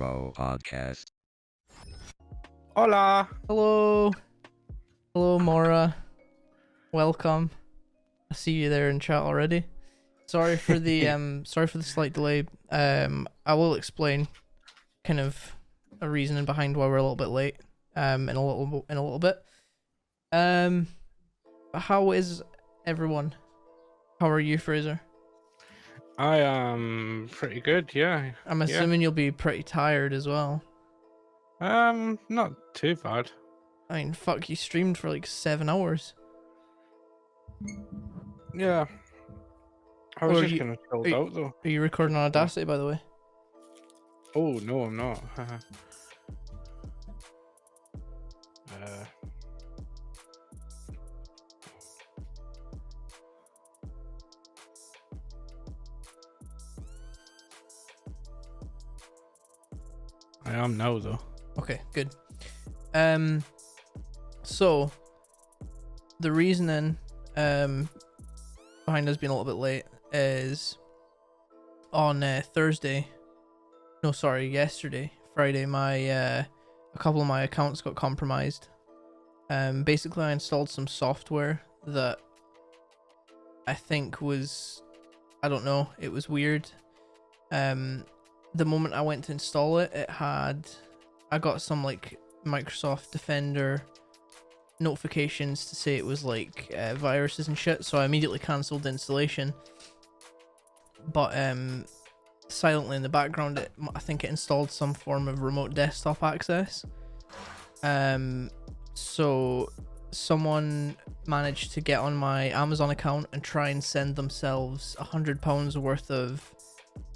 Intro Podcast. Hola. Hello. Hello, Mora. Welcome. I see you there in chat already. Sorry for the slight delay. I will explain kind of a reasoning behind why we're a little bit late. In a little bit. How is everyone? How are you, Fraser? I am pretty good, yeah. I'm assuming you'll be pretty tired as well. Not too bad. I mean, fuck, you streamed for like 7 hours. Yeah. I was just kind of chilled out though. Are you recording on Audacity, by the way? Oh no, I'm not. I am now though. Okay, good. So the reasoning behind us being a little bit late is on yesterday, Friday, a couple of my accounts got compromised. Basically I installed some software that I think was, I don't know, it was weird. The moment I went to install it, I got some like Microsoft Defender notifications to say it was like viruses and shit, so I immediately cancelled the installation. But silently in the background, I think it installed some form of remote desktop access. So someone managed to get on my Amazon account and try and send themselves £100 worth of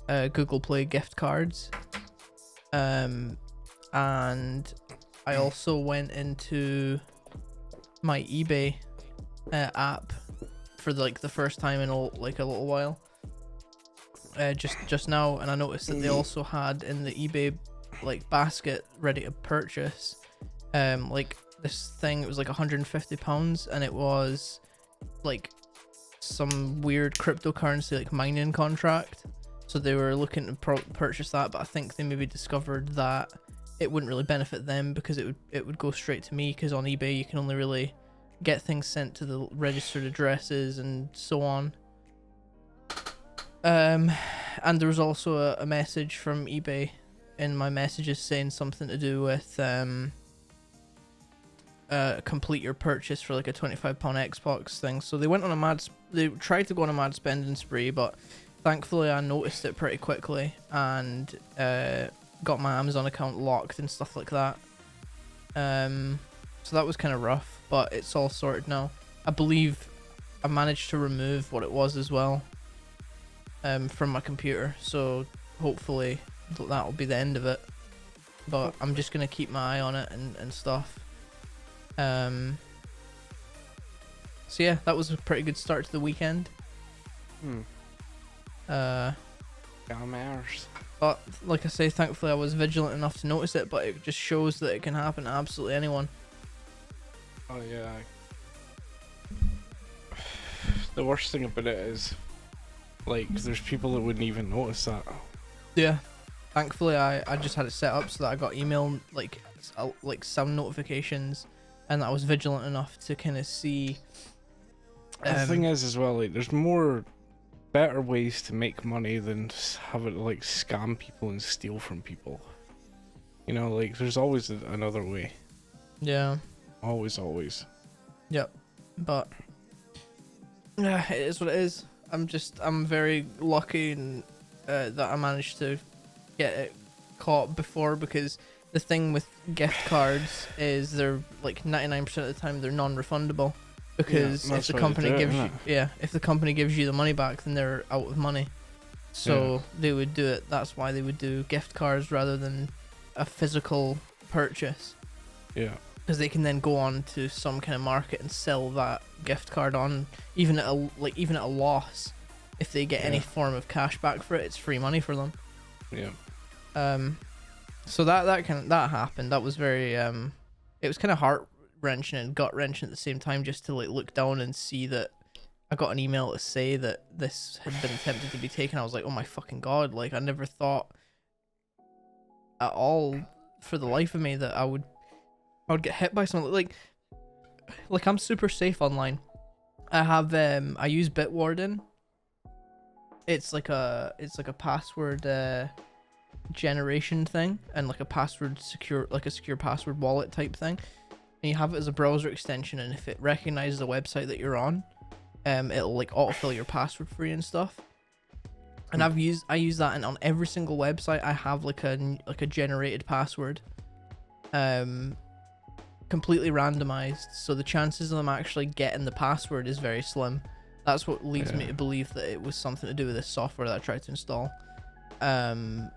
Google Play gift cards. And I also went into my eBay app for like the first time in a little while, just now, and I noticed that they also had in the eBay like basket ready to purchase like this thing. It was like £150, and it was like some weird cryptocurrency like mining contract. So they were looking to purchase that, but I think they maybe discovered that it wouldn't really benefit them because it would go straight to me, because on eBay you can only really get things sent to the registered addresses and so on. And there was also a message from eBay in my messages saying something to do with complete your purchase for like a £25 Xbox thing. So they went on they tried to go on a mad spending spree, but thankfully I noticed it pretty quickly and got my Amazon account locked and stuff like that. So that was kind of rough, but it's all sorted now. I believe I managed to remove what it was as well from my computer, so hopefully that'll be the end of it. But I'm just gonna keep my eye on it and stuff. So yeah, that was a pretty good start to the weekend. But like I say, thankfully I was vigilant enough to notice it, but it just shows that it can happen to absolutely anyone. Oh yeah. The worst thing about it is, like, there's people that wouldn't even notice that. Yeah. Thankfully I just had it set up so that I got email like some notifications, and I was vigilant enough to kind of see. The thing is as well, like, there's better ways to make money than just have it like scam people and steal from people. You know, like, there's always another way. Yeah. Always. Yep. But it is what it is. I'm very lucky and that I managed to get it caught before, because the thing with gift cards is they're like 99% of the time they're non-refundable, because if the company gives you the money back, then they're out of money. So they would do it. That's why they would do gift cards rather than a physical purchase. Yeah. Because they can then go on to some kind of market and sell that gift card on, even at a loss. If they get any form of cash back for it, it's free money for them. Yeah. So that happened. That was very it was kind of heart wrenching and gut wrenching at the same time, just to like look down and see that I got an email to say that this had been attempted to be taken. I was like, oh my fucking god! Like, I never thought at all for the life of me that I would get hit by something like I'm super safe online. I have I use Bitwarden. It's like a password generation thing, and like a secure password wallet type thing. And you have it as a browser extension, and if it recognizes the website that you're on, it'll like autofill your password for you and stuff. And I use that, and on every single website I have like a generated password, completely randomized, so the chances of them actually getting the password is very slim. That's what leads me to believe that it was something to do with this software that I tried to install. And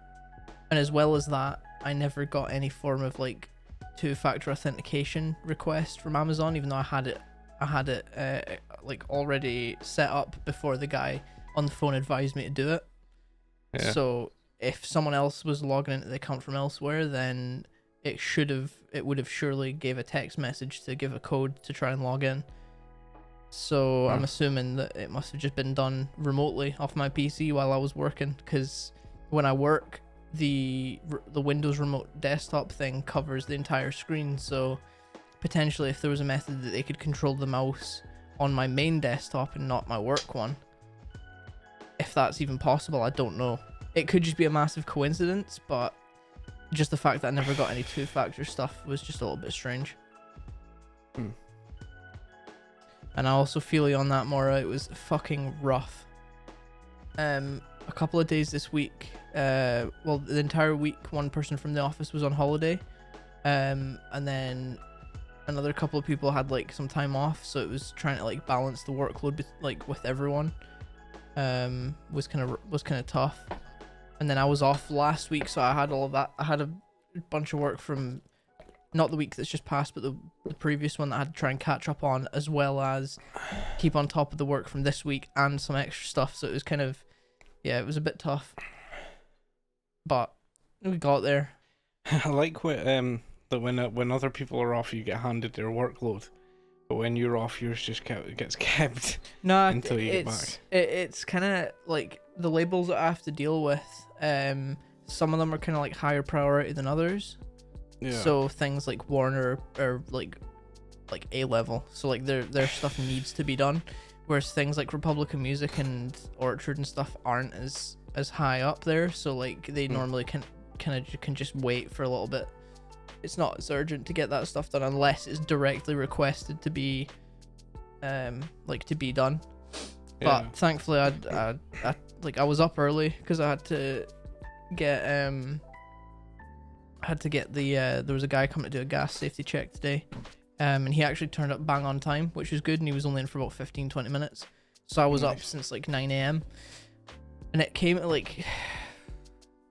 as well as that, I never got any form of like two-factor authentication request from Amazon, even though I had it like already set up before the guy on the phone advised me to do it. Yeah. So if someone else was logging into the account from elsewhere, then it would have surely gave a text message to give a code to try and log in. So I'm assuming that it must have just been done remotely off my PC while I was working, because when I work, the Windows Remote Desktop thing covers the entire screen. So potentially, if there was a method that they could control the mouse on my main desktop and not my work one, if that's even possible, I don't know. It could just be a massive coincidence, but just the fact that I never got any two-factor stuff was just a little bit strange. And I also feel you on that, Maura. It was fucking rough. A couple of days this week, well, the entire week, one person from the office was on holiday, and then another couple of people had like some time off, so it was trying to like balance the workload with everyone. Was kind of tough. And then I was off last week, so I had all of that. I had a bunch of work from not the week that's just passed, but the previous one that I had to try and catch up on, as well as keep on top of the work from this week and some extra stuff. So it was kind of, yeah, it was a bit tough, but we got there. I like that when other people are off, you get handed their workload, but when you're off, yours just gets kept until you get back. It's kind of like the labels that I have to deal with. Some of them are kind of like higher priority than others. Yeah. So things like Warner are like A level. So like their stuff needs to be done, whereas things like Republican Music and Orchard and stuff aren't as high up there. So like they normally can just wait for a little bit. It's not as urgent to get that stuff done unless it's directly requested to be to be done. Yeah. But thankfully I was up early because I had to get there was a guy coming to do a gas safety check today, and he actually turned up bang on time, which was good, and he was only in for about 15-20 minutes. So I was up since like 9 a.m. and it came at like,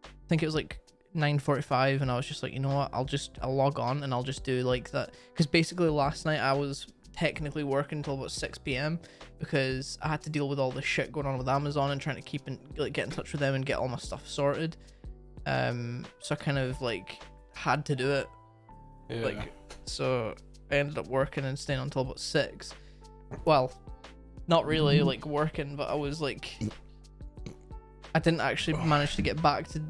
I think it was like 9:45, and I was just like, you know what, I'll log on and I'll just do like that, because basically last night I was technically working until about 6 p.m. because I had to deal with all the shit going on with Amazon and trying to get in touch with them and get all my stuff sorted. So I kind of like had to do it. Yeah. Like, so I ended up working and staying until about 6. Well, not really like working, but I was like, I didn't actually manage to get back to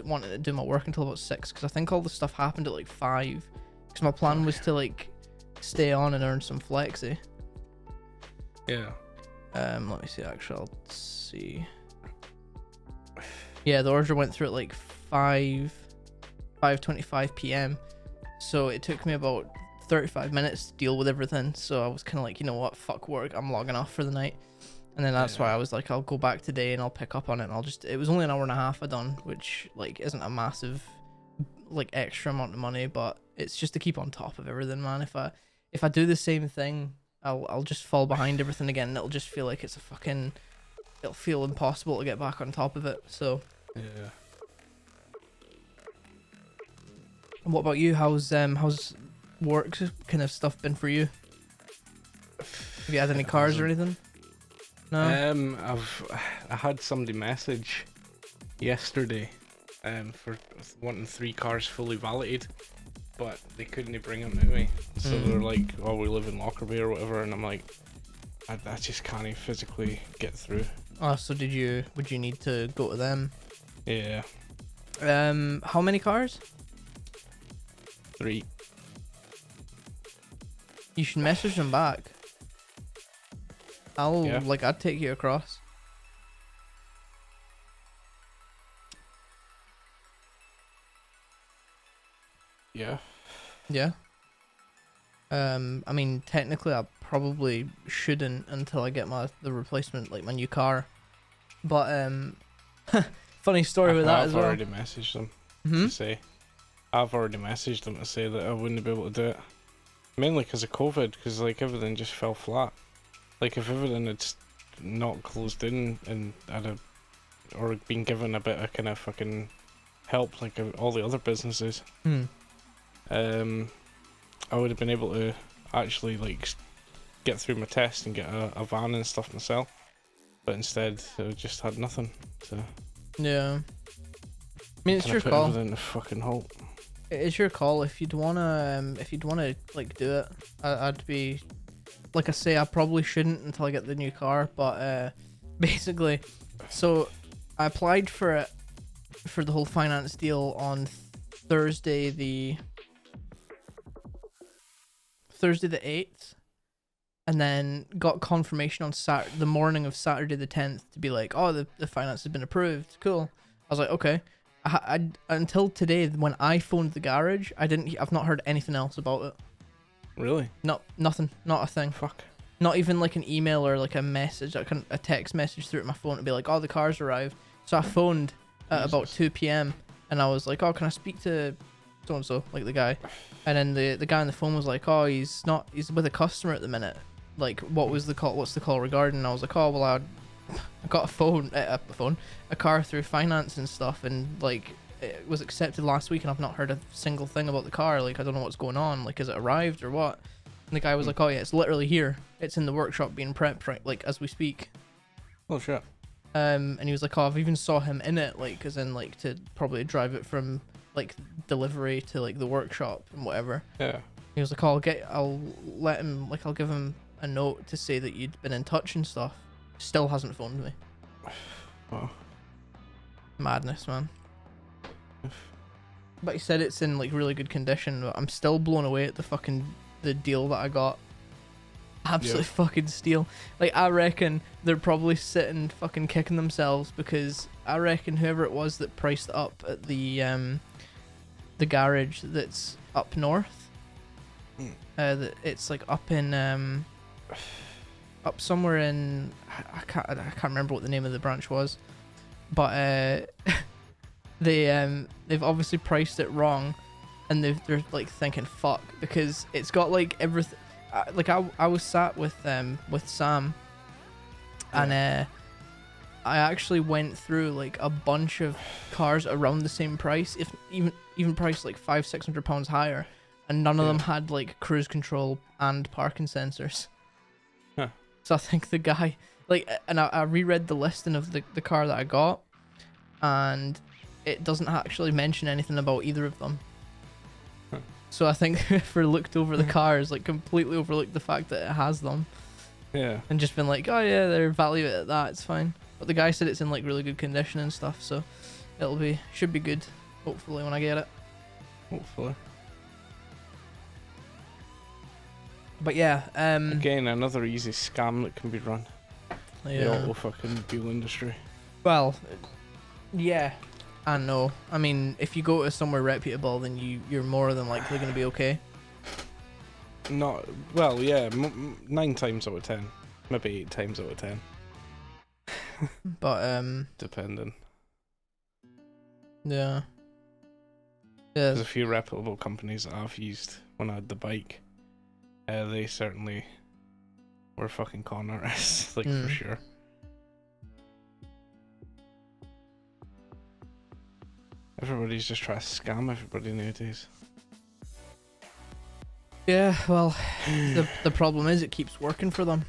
wanting to do my work until about 6, because I think all the stuff happened at like 5, because my plan was to like stay on and earn some flexi. Yeah. Let me see, actually, I'll see. Yeah, the order went through at like 5:25 p.m. So it took me about 35 minutes to deal with everything. So I was kind of like, you know what, fuck work, I'm logging off for the night. And then that's why I was like, I'll go back today and I'll pick up on it, and it was only an hour and a half I done, which like isn't a massive like extra amount of money, but it's just to keep on top of everything, man. If I do the same thing, I'll just fall behind everything again, and it'll just feel like it'll feel impossible to get back on top of it. So yeah. And what about you? How's work kind of stuff been for you? Have you had any cars or anything? No. I had somebody message yesterday, for wanting 3 cars fully validated, but they couldn't bring them to me. So they're like, "Oh, we live in Lockerbie or whatever," and I'm like, I just can't physically get through. Oh, so would you need to go to them? Yeah. How many cars? 3. You should message them back. I'd take you across. Yeah. Yeah. I mean, technically, I probably shouldn't until I get the replacement, like my new car. But funny story with that as well. I've already messaged them Hmm? to say. I've already messaged them to say that I wouldn't be able to do it. Mainly because of COVID, because like everything just fell flat. Like if everything had not closed in and or been given a bit of kind of fucking help like all the other businesses, I would have been able to actually like get through my test and get a van and stuff myself. But instead, I just had nothing. So yeah. I mean, it's your put call. everything to fucking halt. It's your call if you'd wanna like do it. I'd be, like I say, I probably shouldn't until I get the new car. But basically, so I applied for the whole finance deal on Thursday the 8th, and then got confirmation on the morning of Saturday the 10th to be like, oh, the finance has been approved. Cool. I was like, okay. I until today when I phoned the garage, I've not heard anything else about it. Really? Nothing, not a thing. Fuck. Not even like an email or like a message, like a text message through my phone to be like, oh, the car's arrived. So I phoned at about 2 p.m. and I was like, oh, can I speak to so and so, like the guy? And then the guy on the phone was like, oh, he's with a customer at the minute. Like, what's the call regarding? And I was like, oh, well, I got a car through finance and stuff, and like it was accepted last week, and I've not heard a single thing about the car. Like, I don't know what's going on. Like, has it arrived or what? And the guy was like, oh yeah, it's literally here. It's in the workshop being prepped right, like, as we speak. Oh shit. And he was like, oh, I've even saw him in it, like, as in like to probably drive it from like delivery to like the workshop and whatever. Yeah. He was like, oh, I'll give him a note to say that you'd been in touch and stuff. Still hasn't phoned me. Wow. Madness, man. But he said it's in like really good condition. But I'm still blown away at the deal that I got. Absolute fucking steal. Like, I reckon they're probably sitting fucking kicking themselves, because I reckon whoever it was that priced it up at the garage that's up north, that it's like up in up somewhere in, I can't remember what the name of the branch was, but they've obviously priced it wrong, and they're like thinking fuck, because it's got like everything. Like I was sat with Sam, and I actually went through like a bunch of cars around the same price, if even priced like £500-600 higher, and none of them had like cruise control and parking sensors. Huh. So I think the guy, like, and I reread the listing of the car that I got, and it doesn't actually mention anything about either of them. Huh. So I think whoever looked over the cars like completely overlooked the fact that it has them. Yeah. And just been like, oh yeah, they're valued at that, it's fine. But the guy said it's in like really good condition and stuff, so should be good, hopefully, when I get it. Hopefully. But yeah, again, another easy scam that can be run. The yeah. auto fucking deal industry. Well, yeah, and no. I mean, if you go to somewhere reputable, then you're more than likely going to be okay. Not well, yeah. 9 times out of 10, maybe 8 times out of 10, But depending. yeah. There's Yeah. a few reputable companies that I've used when I had the bike. They certainly were fucking con artists, like for sure. Everybody's just trying to scam everybody nowadays. Yeah, well, the problem is it keeps working for them.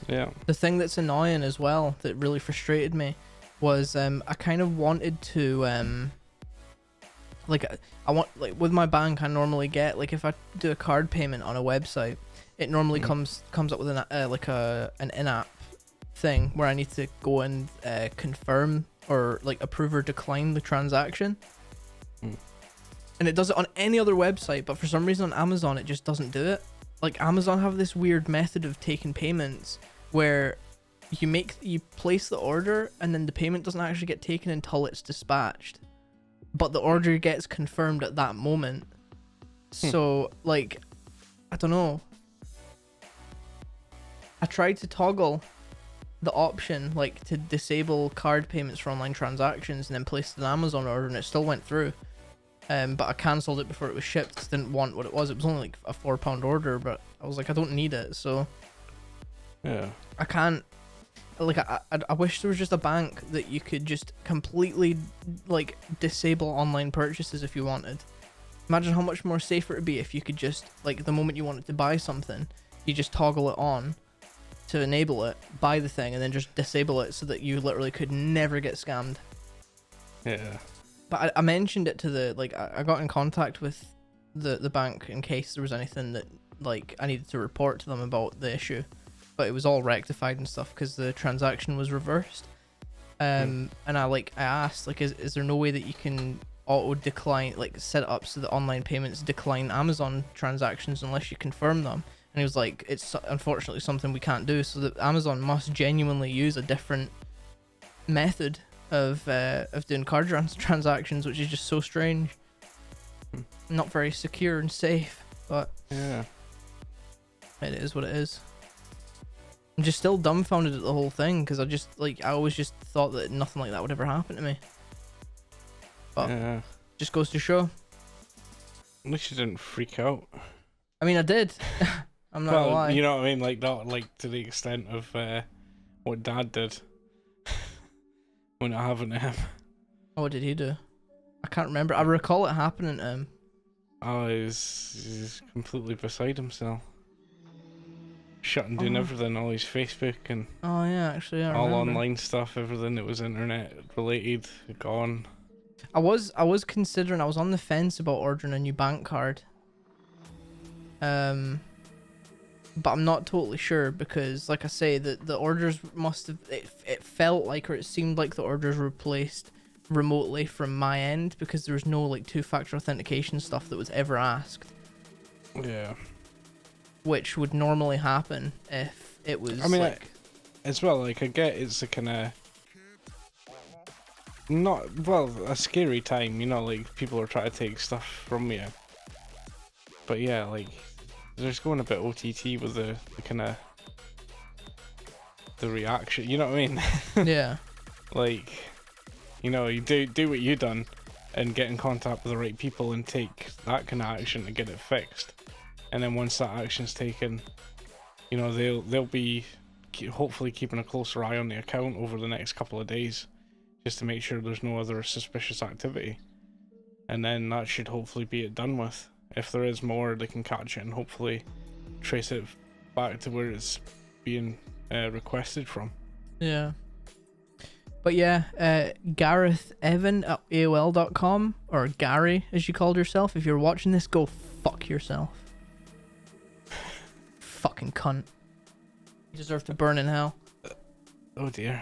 Yeah. The thing that's annoying as well, that really frustrated me, was I kind of wanted to like I want, like, with my bank I normally get, like, if I do a card payment on a website, it normally comes up with an in-app thing where I need to go and confirm or like approve or decline the transaction. Hmm. And it does it on any other website, but for some reason on Amazon it just doesn't do it. Like Amazon have this weird method of taking payments where you place the order and then the payment doesn't actually get taken until it's dispatched, but the order gets confirmed at that moment. So like, I don't know. I tried to toggle the option like to disable card payments for online transactions and then placed an Amazon order, and it still went through. But I cancelled it before it was shipped because I didn't want what it was. It was only like a £4 order, but I was like, I don't need it, so Yeah. I can't. Like, I wish there was just a bank that you could just completely like disable online purchases if you wanted. Imagine how much more safer it'd be if you could just, like, the moment you wanted to buy something, you just toggle it on to enable it, buy the thing, and then just disable it so that you literally could never get scammed. Yeah. But I mentioned it to the, like, I got in contact with the bank in case there was anything that, like, I needed to report to them about the issue. But it was all rectified and stuff because the transaction was reversed. And I asked, like, is there no way that you can auto decline, like, set it up so that online payments decline Amazon transactions unless you confirm them? And he was like, it's unfortunately something we can't do, so that Amazon must genuinely use a different method of doing card transactions, which is just so strange. Not very secure and safe, but Yeah. it is what it is. I'm just still dumbfounded at the whole thing because I always just thought that nothing like that would ever happen to me. But Yeah. just goes to show. At least you didn't freak out. I mean, I did. I'm not gonna lie. You know what I mean? Like, not like to the extent of what Dad did when it happened to him. Oh, what did he do? I can't remember. I recall it happening to him. Oh, he's completely beside himself. Shutting down everything, all his Facebook and Oh yeah, actually, I all remember. online stuff, everything that was internet related, gone. I was considering. I was on the fence about ordering a new bank card. But I'm not totally sure because, like I say, the orders must have. It felt like, or it seemed like the orders were placed remotely from my end because there was no like two-factor authentication stuff that was ever asked. Yeah. Which would normally happen if it was. I mean, like, as well, like I get it's a kind of not a scary time, you know, like people are trying to take stuff from you. But yeah, like there's going a bit OTT with the kind of the reaction, you know what I mean? yeah. Like, you know, you do what you done and get in contact with the right people and take that kind of action to get it fixed. And then once that action's taken, you know, they'll be hopefully keeping a closer eye on the account over the next couple of days, just to make sure there's no other suspicious activity. And then that should hopefully be it done with. If there is more, they can catch it and hopefully trace it back to where it's being requested from. Yeah. But yeah, Gareth Evan at AOL.com, or Gary as you called yourself. If you're watching this, go fuck yourself. Fucking cunt. You deserve to burn in hell. Oh dear.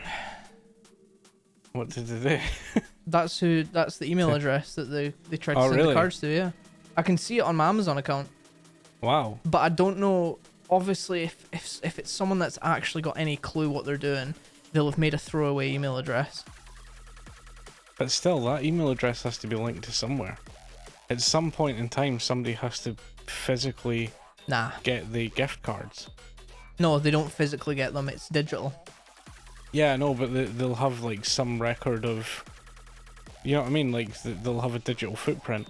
What did they do? That's the email address that they tried to send really? the cards to, yeah. I can see it on my Amazon account. Wow. But I don't know, obviously, if it's someone that's actually got any clue what they're doing, they'll have made a throwaway email address. But still, that email address has to be linked to somewhere. At some point in time, somebody has to physically Nah. get the gift cards. No, they don't physically get them, it's digital. Yeah, no, but they'll have like some record of, you know what I mean? Like they'll have a digital footprint.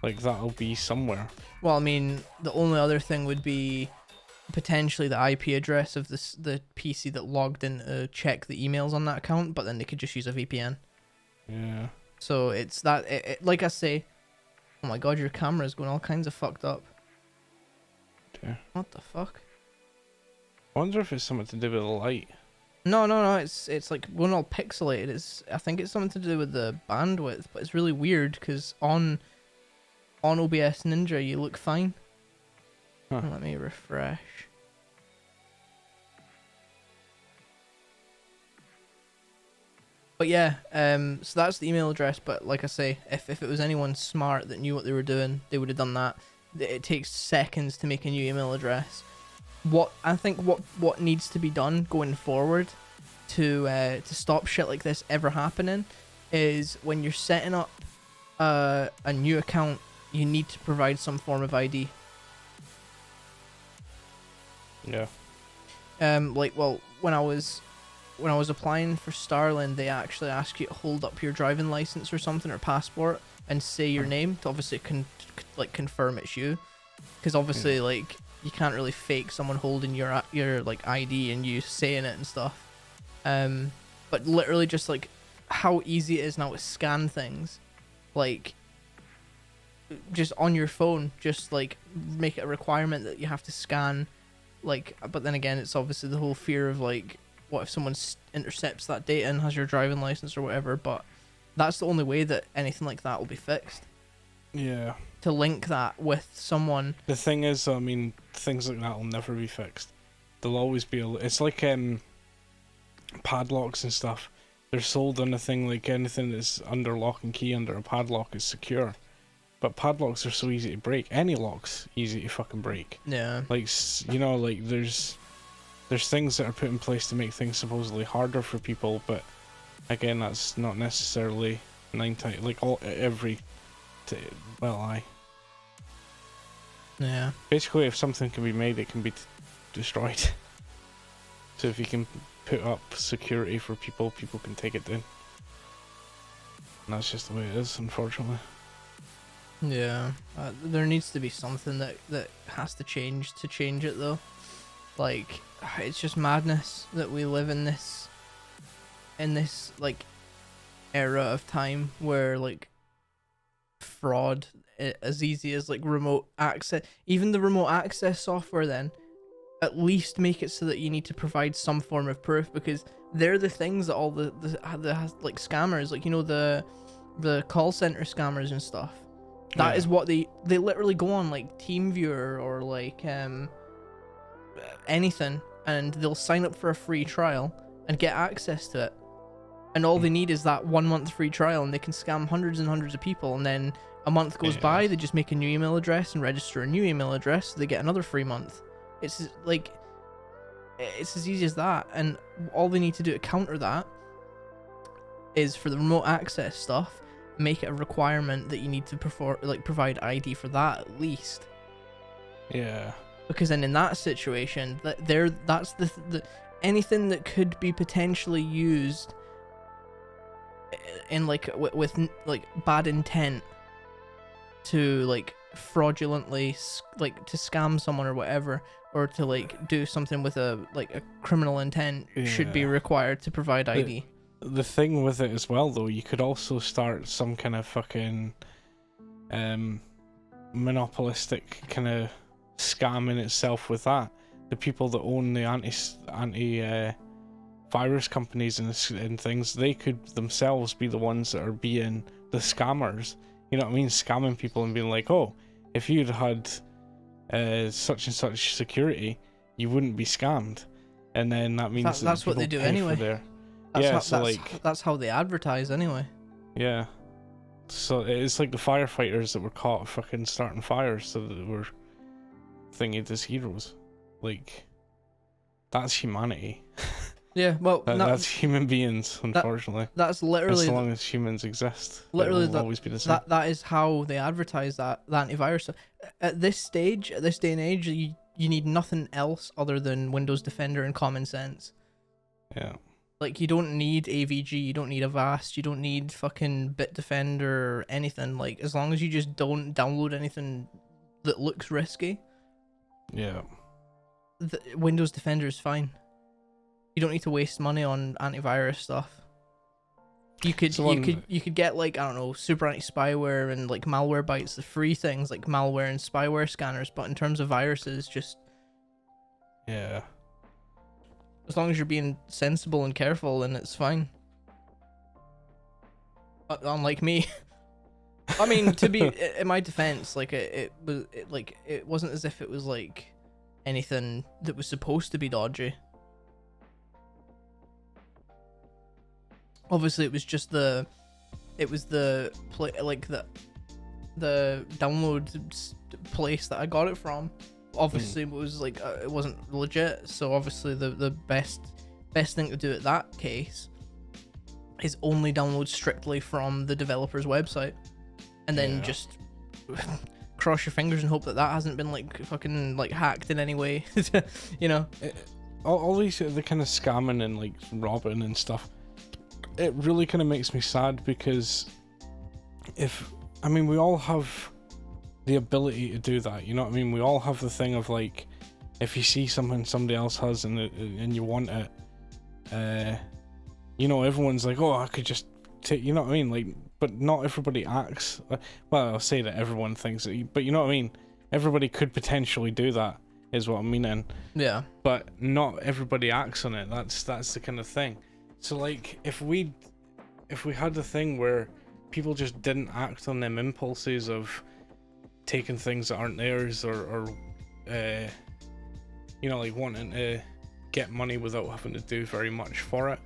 Like that'll be somewhere. Well, I mean, the only other thing would be potentially the IP address of the PC that logged in to check the emails on that account, but then they could just use a VPN. Yeah. So it's that, like I say, oh my god, your camera's going all kinds of fucked up. Dear. What the fuck? I wonder if it's something to do with the light. No, it's like going all pixelated. I think it's something to do with the bandwidth, but it's really weird because on OBS Ninja you look fine. Huh. Let me refresh. But yeah, so that's the email address. But like I say, if it was anyone smart that knew what they were doing, they would have done that. It takes seconds to make a new email address. What I think what needs to be done going forward to stop shit like this ever happening is when you're setting up a new account, you need to provide some form of ID. Yeah. Like, well, when I was applying for Starland, they actually ask you to hold up your driving license or something, or passport, and say your name to obviously confirm it's you, because obviously like you can't really fake someone holding your like ID and you saying it and stuff. But literally just like how easy it is now to scan things, like just on your phone, just like make it a requirement that you have to scan, like. But then again, it's obviously the whole fear of like, what if someone intercepts that data and has your driving license or whatever. But that's the only way that anything like that will be fixed. Yeah. To link that with someone. The thing is, I mean, things like that will never be fixed. There'll always be it's like padlocks and stuff. They're sold on a thing like anything that's under lock and key under a padlock is secure. But padlocks are so easy to break. Any lock's easy to fucking break. Yeah. Like, you know, like there's things that are put in place to make things supposedly harder for people, but again, that's not necessarily Yeah. Basically, if something can be made, it can be destroyed. So if you can put up security for people, people can take it down. And that's just the way it is, unfortunately. Yeah. There needs to be something that has to change it though. Like, it's just madness that we live in this like era of time where like fraud as easy as like remote access, even the remote access software, then at least make it so that you need to provide some form of proof, because they're the things that all the like scammers, like, you know, the call center scammers and stuff, that is what they literally go on like TeamViewer or like anything, and they'll sign up for a free trial and get access to it, and all they need is that 1 month free trial, and they can scam hundreds and hundreds of people, and then a month goes by, they just make a new email address and register a new email address, so they get another free month. It's like, it's as easy as that, and all they need to do to counter that is for the remote access stuff, make it a requirement that you need to provide ID for that at least. Yeah. Because then in that situation, that's the anything that could be potentially used in like with like bad intent to like fraudulently like to scam someone or whatever, or to like do something with a criminal intent, should be required to provide ID. The thing with it as well, though, you could also start some kind of fucking monopolistic kind of scam in itself with that. The people that own the anti virus companies and things, they could themselves be the ones that are being the scammers. You know what I mean? Scamming people and being like, oh, if you'd had such and such security, you wouldn't be scammed. And then that means that's what they do anyway. That's how they advertise anyway. Yeah. So it's like the firefighters that were caught fucking starting fires, so that they were thingied as heroes. Like, that's humanity. Yeah, well, that's human beings, unfortunately. That's literally, as long as humans exist, literally will always be the same. That is how they advertise the antivirus. At this day and age, you need nothing else other than Windows Defender and common sense. Yeah. Like, you don't need AVG, you don't need Avast, you don't need fucking Bitdefender or anything. Like, as long as you just don't download anything that looks risky. Yeah. Windows Defender is fine. You don't need to waste money on antivirus stuff. You could get like, I don't know, super anti-spyware and like Malwarebytes, the free things like malware and spyware scanners, but in terms of viruses, just as long as you're being sensible and careful, then it's fine. Unlike me. I mean, to be in my defense, like it wasn't as if it was like anything that was supposed to be dodgy. Obviously, it was just the play, like the download place that I got it from. Obviously, it was like it wasn't legit. So obviously, the best thing to do at that case is only download strictly from the developer's website, and then just cross your fingers and hope that hasn't been like fucking like hacked in any way. You know, all these the kind of scamming and like robbing and stuff. It really kind of makes me sad because we all have the ability to do that, you know what I mean? We all have the thing of like, if you see something somebody else has and you want it, you know, everyone's like, oh, I could just take, you know what I mean? Like, but not everybody acts. Well, I'll say that everyone thinks it, but you know what I mean? Everybody could potentially do that, is what I'm meaning. Yeah. But not everybody acts on it. That's the kind of thing. So like, if we had the thing where people just didn't act on them impulses of taking things that aren't theirs, or you know, like wanting to get money without having to do very much for it,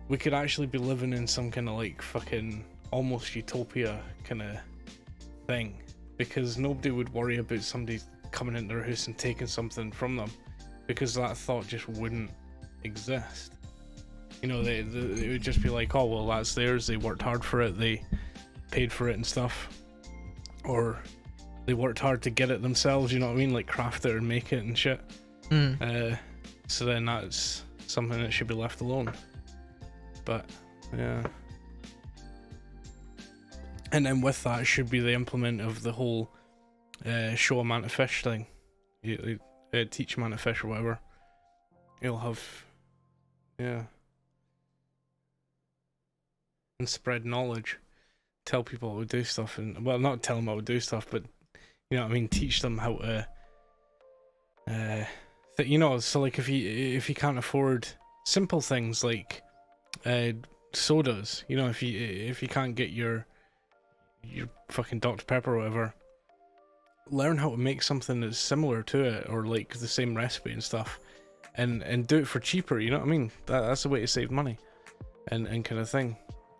we could actually be living in some kind of like fucking almost utopia kind of thing, because nobody would worry about somebody coming into their house and taking something from them, because that thought just wouldn't exist. You know, they would just be like, oh, well, that's theirs, they worked hard for it, they paid for it and stuff. Or they worked hard to get it themselves, you know what I mean? Like, craft it and make it and shit. So then that's something that should be left alone. But, yeah. And then with that should be the implement of the whole show a man to fish thing. Teach a man to fish or whatever. You'll have, yeah. And spread knowledge, tell people how to do stuff, and well, not tell them how to do stuff, but you know what I mean, teach them how to you know, so like if you can't afford simple things like sodas, you know, if you can't get your fucking Dr. Pepper or whatever, learn how to make something that's similar to it, or like the same recipe and stuff, and do it for cheaper, you know what I mean? That's the way to save money and kind of thing.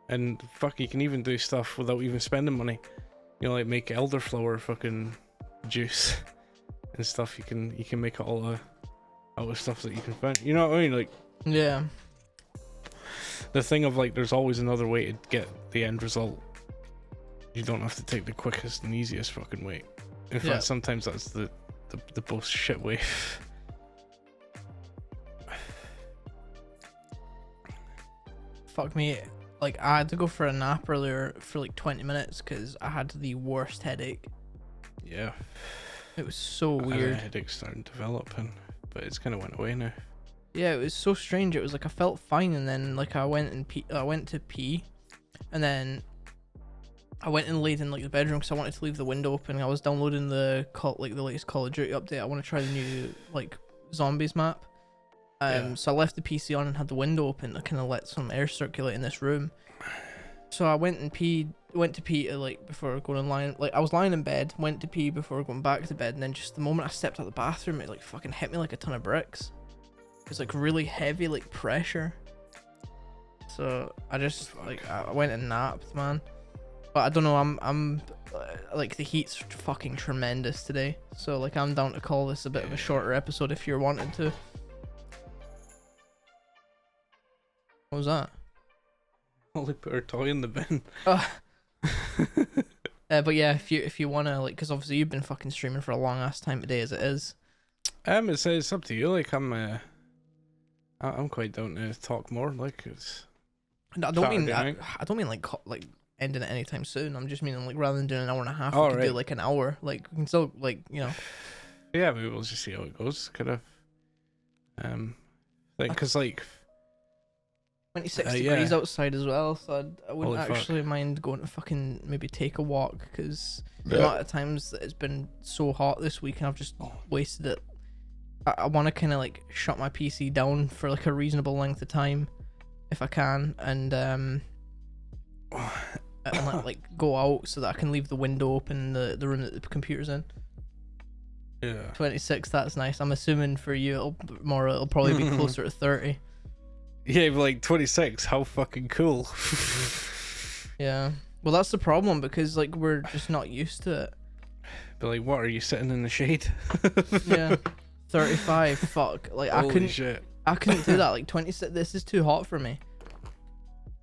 And fuck, you can even do stuff without even spending money. You know, like make elderflower fucking juice and stuff. You can make it all out of stuff that you can find. You know what I mean? Like, yeah. The thing of like, there's always another way to get the end result. You don't have to take the quickest and easiest fucking way. In fact, sometimes that's the bullshit way. Fuck me. Like, I had to go for a nap earlier for like 20 minutes because I had the worst headache. Yeah. It was so weird. Headache's starting to develop, but it's kind of went away now. Yeah, it was so strange. It was like I felt fine, and then like I went to pee, and then I went and laid in like the bedroom because I wanted to leave the window open. I was downloading the latest Call of Duty update. I want to try the new like zombies map. So I left the PC on and had the window open to kind of let some air circulate in this room. So I went to pee to like before going and lying. Like I was lying in bed, went to pee before going back to bed, and then just the moment I stepped out of the bathroom, it like fucking hit me like a ton of bricks. It was like really heavy, like pressure. So I just like I went and napped, man. But I don't know. I'm like the heat's fucking tremendous today. So like I'm down to call this a bit of a shorter episode if you're wanting to. What was that? Only put her toy in the bin. But yeah, if you wanna like, because obviously you've been fucking streaming for a long ass time today as it is. It's up to you. Like I'm quite down to talk more. Like it's. I don't mean like ending it anytime soon. I'm just meaning like rather than doing an hour and a half, we could do like an hour. Like we can still like Yeah, maybe we'll just see how it goes. Kind of. Because like. 26 degrees outside as well, so I wouldn't actually mind going to fucking maybe take a walk, because the amount of times that it's been so hot this week and I've just wasted it. I want to kind of like shut my PC down for like a reasonable length of time if I can, and like go out so that I can leave the window open, the room that the computer's in. Yeah. 26, that's nice. I'm assuming for you it'll probably be closer to 30. Yeah, but like 26. How fucking cool. Yeah. Well, that's the problem because like we're just not used to it. But like, what are you sitting in the shade? Yeah. 35. Fuck. Like Holy shit. I couldn't do that. Like 26. This is too hot for me.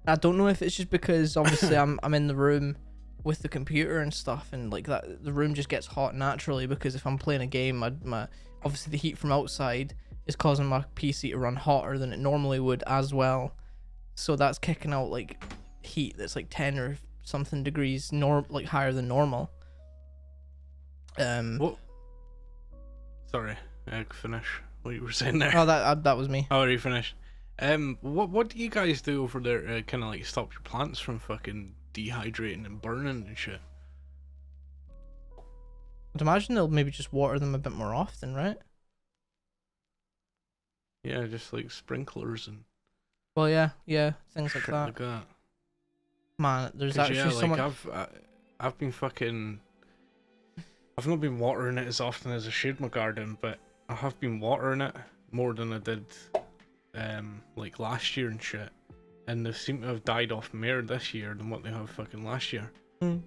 I don't know if it's just because obviously I'm in the room with the computer and stuff, and like that the room just gets hot naturally because if I'm playing a game, my obviously the heat from outside is causing my PC to run hotter than it normally would as well. So that's kicking out like heat that's like 10 or something degrees like higher than normal. What? Sorry, I finish what you were saying there. Oh, that was me. Oh, are you finished? What do you guys do over there to kind of like stop your plants from fucking dehydrating and burning and shit? I'd imagine they'll maybe just water them a bit more often, right? Yeah, just like sprinklers and Well, yeah, things like shit that. like that. Man, there's 'Cause, actually yeah, like someone. I've been fucking. I've not been watering it as often as I should my garden, but I have been watering it more than I did, like last year and shit. And they seem to have died off more this year than what they have fucking last year. Hmm.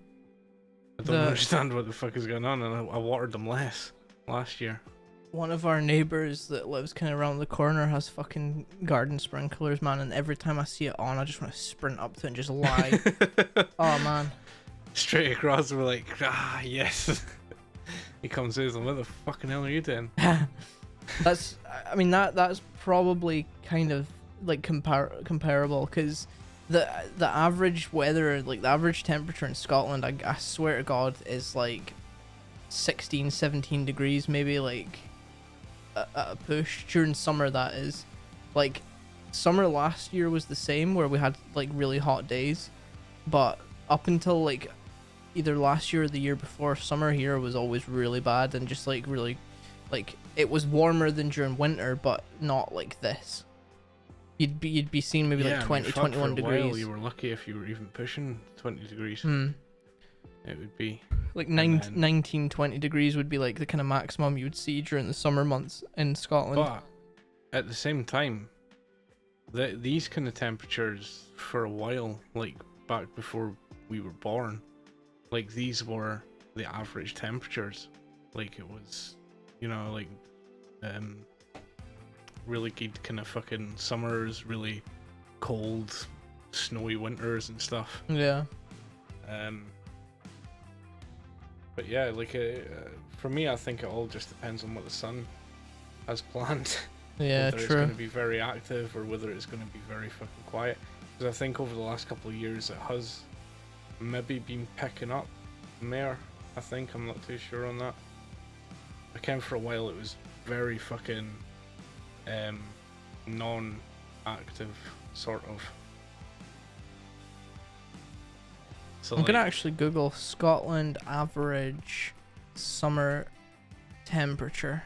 I don't understand what the fuck is going on, and I watered them less last year. One of our neighbors that lives kind of around the corner has fucking garden sprinklers, man, and every time I see it on, I just want to sprint up to it and just lie. Oh, man. Straight across, we're like, yes. He comes in, and what the fucking hell are you doing? That's probably kind of like comparable because the average weather, like the average temperature in Scotland, I swear to God, is like 16, 17 degrees, maybe like at a push during summer. That is, like, summer last year was the same where we had like really hot days, but up until like either last year or the year before, summer here was always really bad and just like really, like, it was warmer than during winter, but not like this. You'd be seeing maybe like 20, 21 degrees. While, you were lucky if you were even pushing 20 degrees. It would be like 19, 20 degrees would be like the kind of maximum you would see during the summer months in Scotland. But at the same time, these kind of temperatures for a while, like back before we were born, like these were the average temperatures. Like it was, you know, like really good kind of fucking summers, really cold, snowy winters and stuff. Yeah. But yeah, like for me, I think it all just depends on what the sun has planned. Yeah, whether true. It's going to be very active or whether it's going to be very fucking quiet. Because I think over the last couple of years, it has maybe been picking up more. I think I'm not too sure on that. Again, for a while, it was very fucking non-active, sort of. So I'm gonna actually Google Scotland average summer temperature.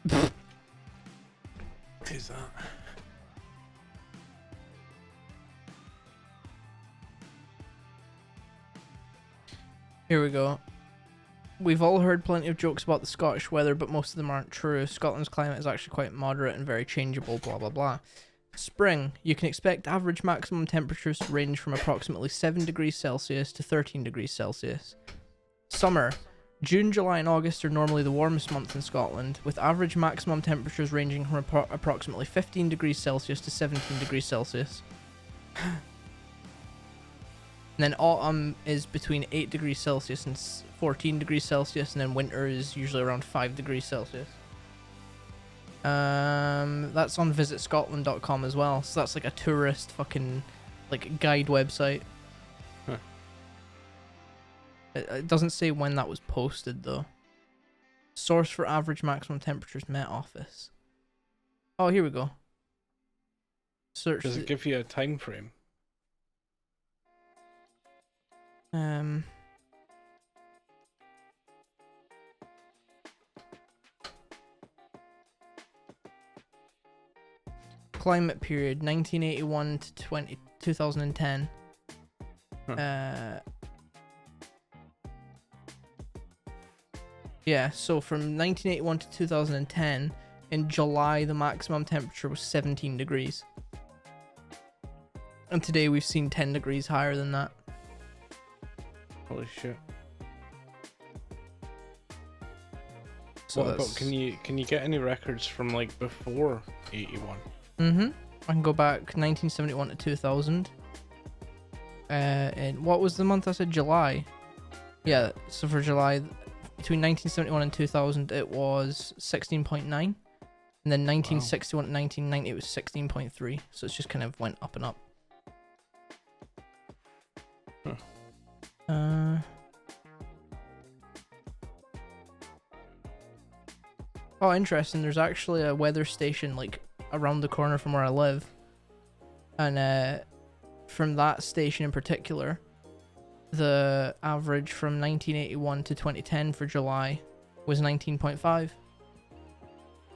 What is that? Here we go. We've all heard plenty of jokes about the Scottish weather, but most of them aren't true. Scotland's climate is actually quite moderate and very changeable, blah blah blah. Spring, you can expect average maximum temperatures to range from approximately 7 degrees Celsius to 13 degrees Celsius. Summer, June, July and August are normally the warmest months in Scotland, with average maximum temperatures ranging from approximately 15 degrees Celsius to 17 degrees Celsius. And then autumn is between 8 degrees Celsius and 14 degrees Celsius, and then winter is usually around 5 degrees Celsius. That's on visitscotland.com as well, so that's like a tourist fucking like guide website. Huh. It doesn't say when that was posted though. Source for average maximum temperatures, Met Office. Oh, here we go. Search. Does it give you a time frame? Climate period 1981 to 2010. Huh. Yeah, so from 1981 to 2010, in July, the maximum temperature was 17 degrees. And today we've seen 10 degrees higher than that. Holy shit. So what about, can you get any records from like before 81? I can go back 1971 to 2000. And what was the month I said? July. Yeah, so for July, between 1971 and 2000, it was 16.9. And then 1961 to 1990, it was 16.3. So it's just kind of went up and up. Huh. Oh, interesting. There's actually a weather station like around the corner from where I live. And from that station in particular, the average from 1981 to 2010 for July was 19.5.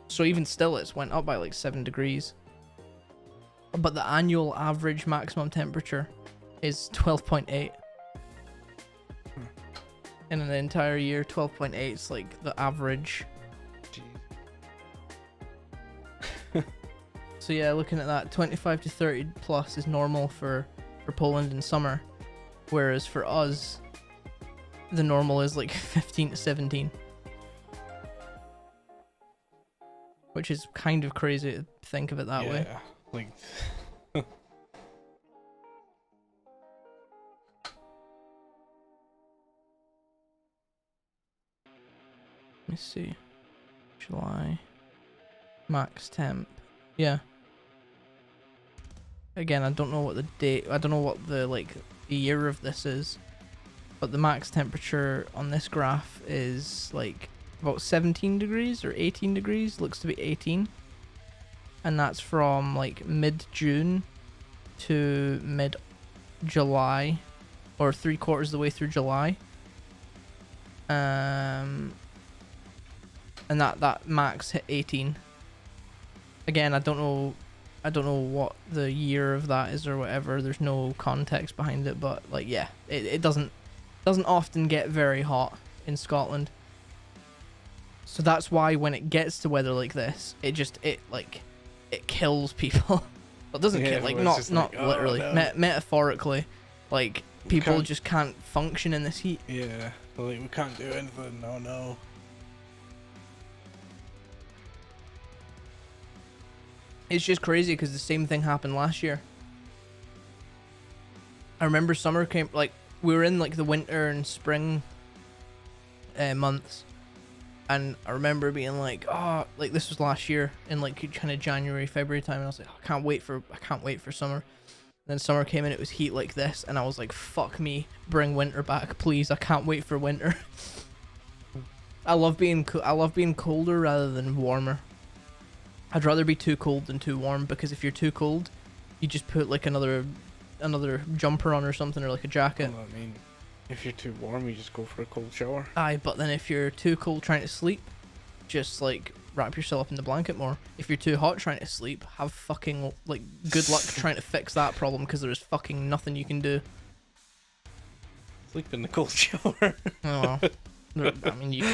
So even still, it's went up by like 7 degrees. But the annual average maximum temperature is 12.8. In an entire year, 12.8 is like the average. So yeah, looking at that, 25 to 30 plus is normal for Poland in summer, whereas for us, the normal is like 15 to 17. Which is kind of crazy to think of it that way. Yeah, like... Let me see. July. Max temp. Yeah. Again, I don't know what the date, I don't know what the the year of this is, but the max temperature on this graph is like about 17 degrees or 18 degrees, looks to be 18. And that's from like mid-June to mid-July, or 3/4 of the way through July. And that max hit 18. Again, I don't know what the year of that is or whatever. There's no context behind it, but like yeah, it doesn't often get very hot in Scotland. So that's why when it gets to weather like this, it kills people. Well, it doesn't kill, like not oh, literally, no. Metaphorically, like people just can't function in this heat. Yeah, like we can't do anything. Oh no. It's just crazy because the same thing happened last year. I remember summer came, like we were in like the winter and spring months, and I remember being like, oh, like this was last year in like kind of January, February time, and I was like, I can't wait for summer. And then summer came and it was heat like this, and I was like, fuck me, bring winter back, please. I can't wait for winter. I love being colder rather than warmer. I'd rather be too cold than too warm, because if you're too cold, you just put like another jumper on or something, or like a jacket. Well, I mean, if you're too warm, you just go for a cold shower. Aye, but then if you're too cold trying to sleep, just like wrap yourself up in the blanket more. If you're too hot trying to sleep, have fucking like good luck trying to fix that problem, because there's fucking nothing you can do. Sleep in the cold shower. Oh, I mean, you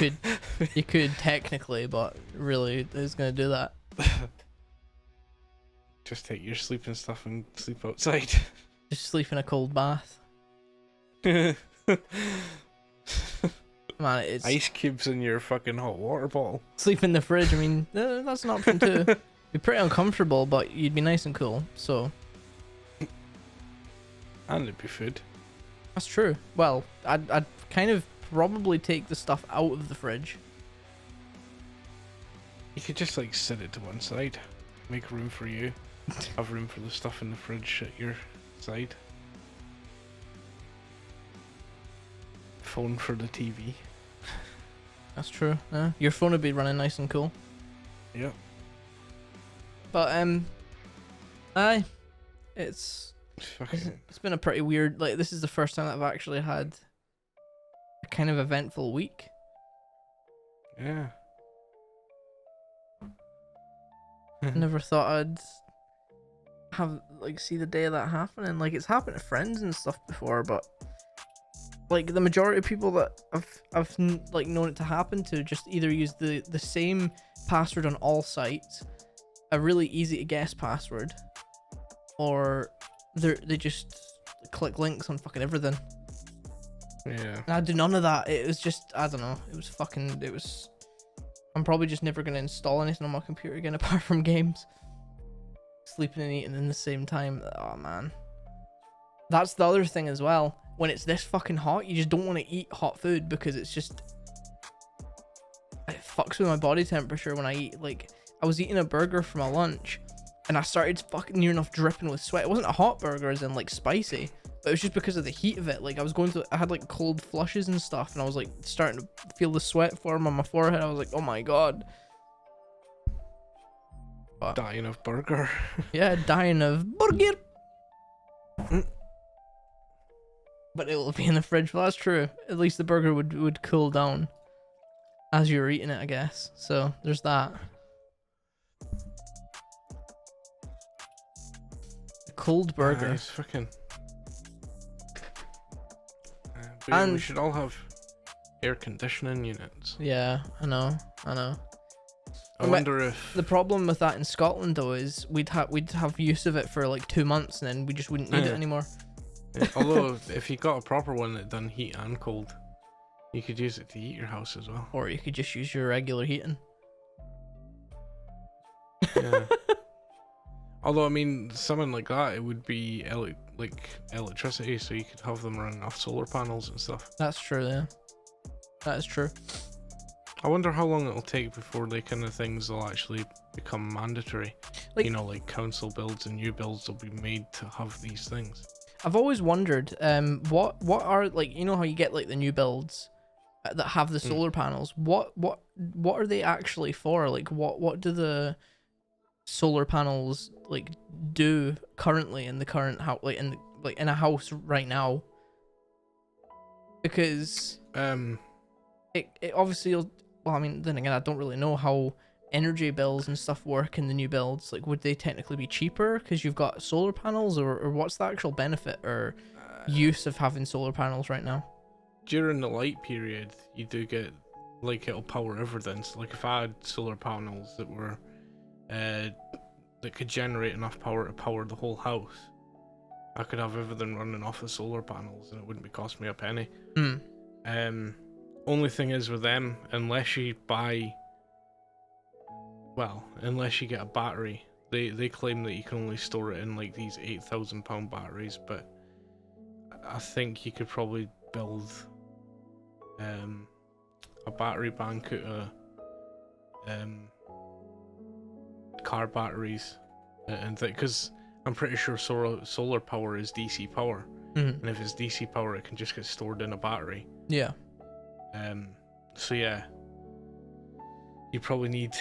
could technically, but really, who's gonna do that? Just take your sleeping stuff and sleep outside. Just sleep in a cold bath. Man, it's ice cubes in your fucking hot water bottle. Sleep in the fridge. I mean, that's an option too. Be pretty uncomfortable, but you'd be nice and cool. So, and it'd be food. That's true. Well, I'd kind of probably take the stuff out of the fridge. You could just like sit it to one side, make room for you, have room for the stuff in the fridge at your side. Phone for the TV. That's true. Yeah, your phone would be running nice and cool. Yeah. But aye, it's been a pretty weird. Like, this is the first time that I've actually had a kind of eventful week. Yeah. Never thought I'd have see the day of that happening. Like, it's happened to friends and stuff before, but like the majority of people that I've known it to happen to just either use the same password on all sites, a really easy to guess password, or they just click links on fucking everything. Yeah. And I do none of that. It was just, I don't know. I'm probably just never gonna install anything on my computer again apart from games. Sleeping and eating in the same time. Oh man. That's the other thing as well. When it's this fucking hot, you just don't want to eat hot food because it fucks with my body temperature when I eat. Like, I was eating a burger for my lunch and I started fucking near enough dripping with sweat. It wasn't a hot burger as in like spicy, but it was just because of the heat of it. Like, I had like cold flushes and stuff, and I was like starting to feel the sweat form on my forehead. I was like, oh my god. But, Dying of burger. yeah, dying of burger. But it will be in the fridge. Well, that's true. At least the burger would cool down as you were eating it, I guess. So there's that. A cold burger. It's fucking. But yeah, we And- should all have air conditioning units. Yeah, I know. I But wonder if The problem with that in Scotland though is we'd have use of it for like 2 months and then we just wouldn't need it Yeah. anymore. although if you got a proper one that done heat and cold, you could use it to heat your house as well. Or you could just use your regular heating. Yeah. Although I mean, something like that, it would be like electricity, so you could have them running off solar panels and stuff. That's true, yeah. That is true. I wonder how long it'll take before they kind of things will actually become mandatory. Like- You know, like council builds and new builds will be made to have these things. I've always wondered, what are, like, you know how you get like the new builds that have the solar panels? What are they actually for? Like, what do the solar panels like do currently in the current house, like in a house right now? Because it obviously, well, I mean, then again, I don't really know how energy bills and stuff work in the new builds. Like, would they technically be cheaper because you've got solar panels, or what's the actual benefit or use of having solar panels right now? During the light period, you do get, like, it'll power everything. So, like, if I had solar panels that were, that could generate enough power to power the whole house, I could have everything running off the solar panels and it wouldn't be cost me a penny. Only thing is with them, unless you get a battery, they claim that you can only store it in like these 8,000 pound batteries, but I think you could probably build a battery bank out of car batteries, and because I'm pretty sure solar power is DC power, and if it's DC power, it can just get stored in a battery. Yeah. So yeah, you probably need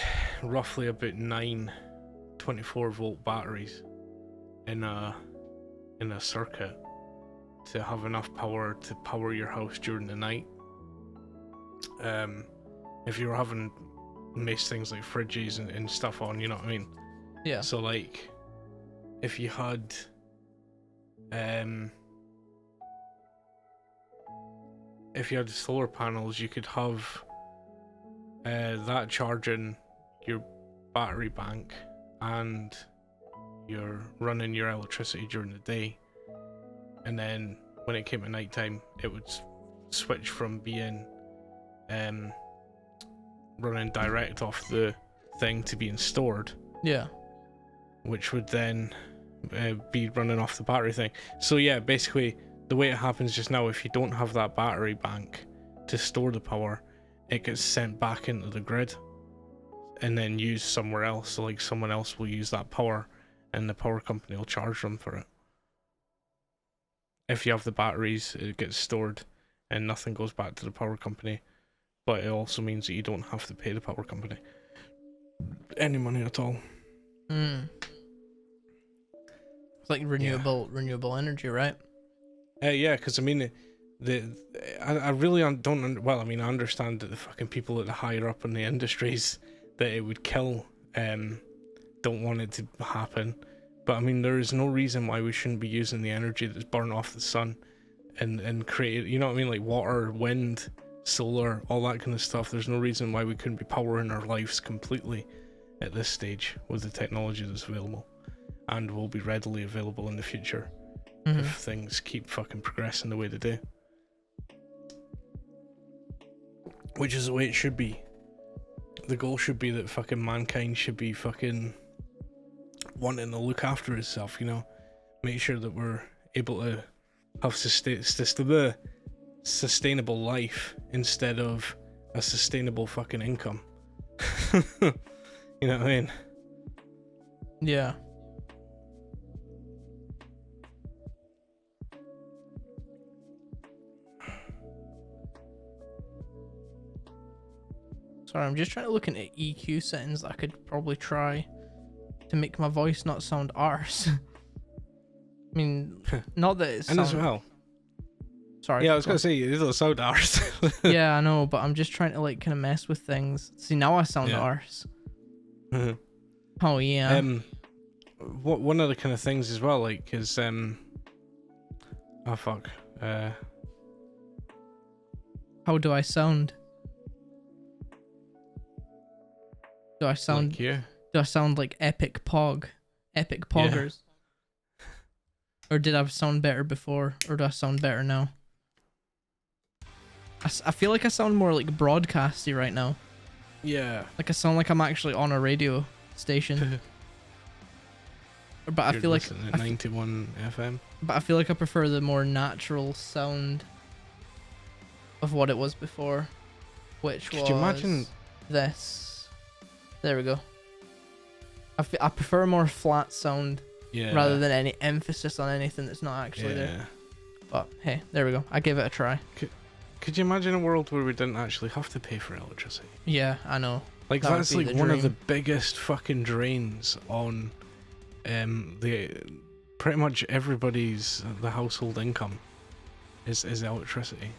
roughly about 9 24-volt batteries in a circuit to have enough power to power your house during the night. If you're having most things like fridges and stuff on, you know what I mean? Yeah. So like, if you had solar panels, you could have that charging your battery bank, and you're running your electricity during the day, and then when it came to nighttime, it would switch from being running direct off the thing to being stored, Yeah. which would then be running off the battery thing. So yeah, basically the way it happens just now, if you don't have that battery bank to store the power, it gets sent back into the grid and then used somewhere else. So like someone else will use that power and the power company will charge them for it. If you have the batteries, it gets stored and nothing goes back to the power company, but it also means that you don't have to pay the power company any money at all. It's like renewable energy, right? Yeah, because I mean, I really I understand that the fucking people at the higher up in the industries that it would kill don't want it to happen, but I mean, there is no reason why we shouldn't be using the energy that's burnt off the sun and create, you know what I mean, like water, wind, solar, all that kind of stuff. There's no reason why we couldn't be powering our lives completely at this stage with the technology that's available, and will be readily available in the future if things keep fucking progressing the way they do. Which is the way it should be. The goal should be that fucking mankind should be fucking wanting to look after itself, you know? Make sure that we're able to have sustainable life instead of a sustainable fucking income. You know what I mean? Yeah. Sorry, I'm just trying to look into EQ settings that I could probably try to make my voice not sound arse. I mean, not that it's and as well. Sorry. Yeah, I was gonna say it doesn't sound arse. Yeah, I know, but I'm just trying to like kind of mess with things. See, now I sound arse. Oh yeah. One of the kind of things as well, like, is oh fuck. How do I sound? Do I sound like you? Do I sound like epic pog? Epic poggers? Yeah. Or did I sound better before? Or do I sound better now? I feel like I sound more like broadcasty right now. Yeah. Like I sound like I'm actually on a radio station. But I feel like at 91 FM. But I feel like I prefer the more natural sound of what it was before, which was. Could you imagine this? There we go. I prefer a more flat sound, rather than any emphasis on anything that's not actually there. But hey, there we go. I gave it a try. Could you imagine a world where we didn't actually have to pay for electricity? Yeah, I know. Like that's like one of the biggest fucking drains on the pretty much everybody's the household income is electricity.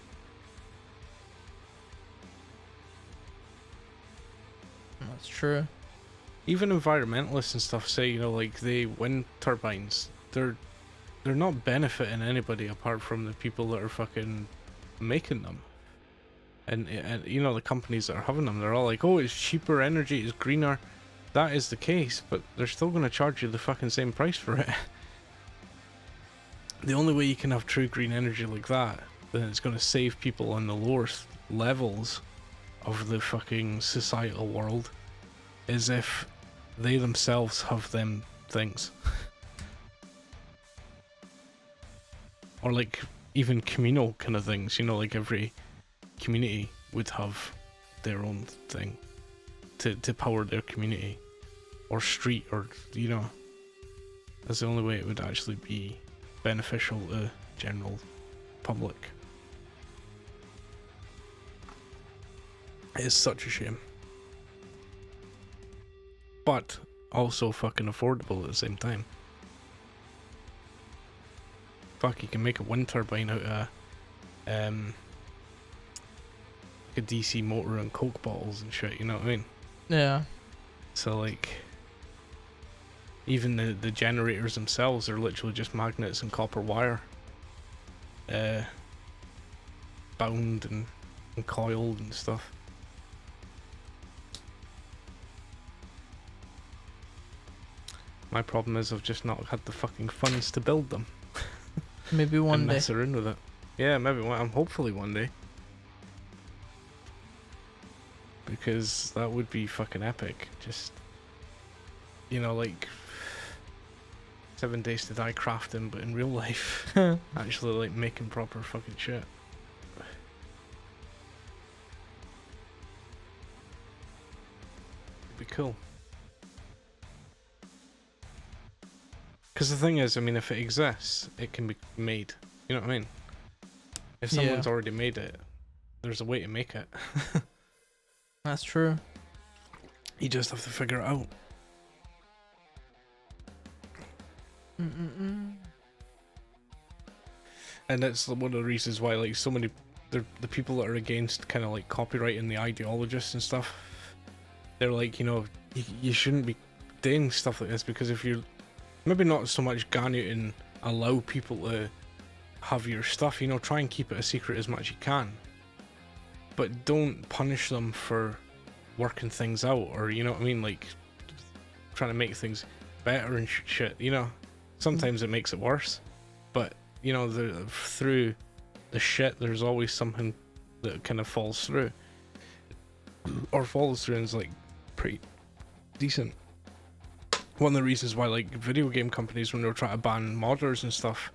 That's true. Even environmentalists and stuff say, you know, like the wind turbines, they're not benefiting anybody apart from the people that are fucking making them. And you know, the companies that are having them, they're all like, oh, it's cheaper energy, it's greener. That is the case, but they're still going to charge you the fucking same price for it. The only way you can have true green energy like that, then it's going to save people on the lower levels of the fucking societal world, is if they themselves have them things. Or like even communal kind of things, you know, like every community would have their own thing to power their community or street, or, you know, that's the only way it would actually be beneficial to general public. It is such a shame, but also fucking affordable at the same time. Fuck, you can make a wind turbine out of a DC motor and Coke bottles and shit, you know what I mean? Yeah. So like, even the generators themselves are literally just magnets and copper wire, bound and coiled and stuff. My problem is I've just not had the fucking funds to build them. Maybe one and day. Mess around with it. Yeah, maybe I'm hopefully one day. Because that would be fucking epic. Just, you know, like 7 Days to Die crafting, but in real life, actually like making proper fucking shit. It'd be cool. Because the thing is, I mean, if it exists, it can be made. You know what I mean? If someone's already made it, there's a way to make it. That's true. You just have to figure it out. And that's one of the reasons why, like, so many the people that are against kind of like copyright and the ideologists and stuff, they're like, you know, you shouldn't be doing stuff like this, because if you're maybe not so much going out and allow people to have your stuff, you know, try and keep it a secret as much as you can. but don't punish them for working things out, or you know what I mean, like trying to make things better and shit. You know, sometimes it makes it worse, but you know, through the shit, there's always something that kind of falls through, or follows through, and is like pretty decent. One of the reasons why like video game companies, when they're trying to ban modders and stuff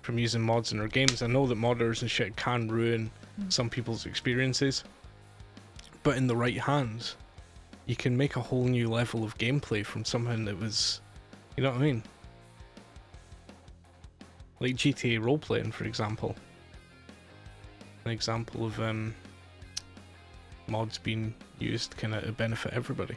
from using mods in their games, I know that modders and shit can ruin some people's experiences, but in the right hands, you can make a whole new level of gameplay from something that was, you know what I mean? Like GTA roleplaying, for example. An example of mods being used kind of to benefit everybody.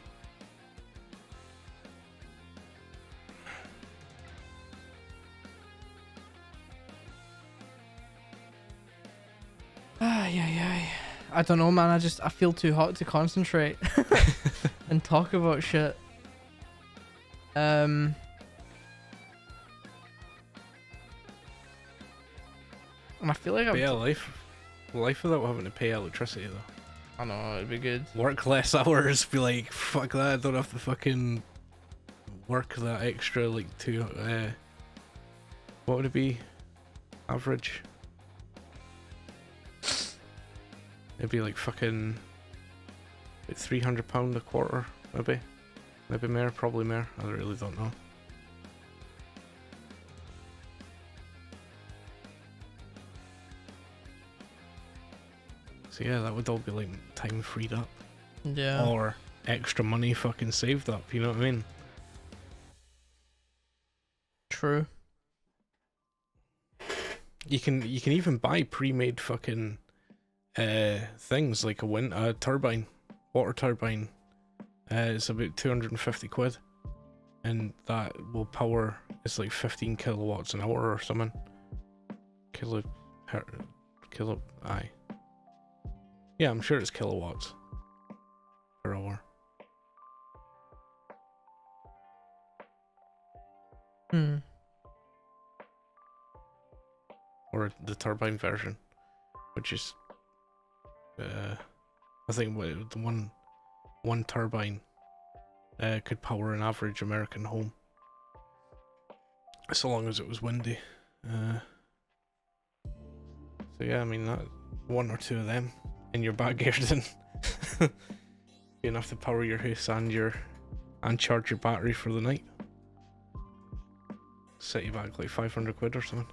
I don't know, man. I feel too hot to concentrate and talk about shit. And I feel like yeah, life without having to pay electricity though. I know, it'd be good. Work less hours, be like, fuck that, I don't have to fucking work that extra, like, what would it be? Average? It'd be like fucking like £300 a quarter, maybe more, probably more. I really don't know. So yeah, that would all be like time freed up. Yeah. Or extra money fucking saved up. You know what I mean? True. You can even buy pre-made fucking things like a turbine, water turbine. It's about 250 quid, and that will power. It's like 15 kilowatts an hour or something. Aye. Yeah, I'm sure it's kilowatts per hour. Or the turbine version, which is I think the one turbine could power an average American home, so long as it was windy. So yeah, I mean, that one or two of them in your back garden be enough to power your house and charge your battery for the night. Set you back like 500 quid or something.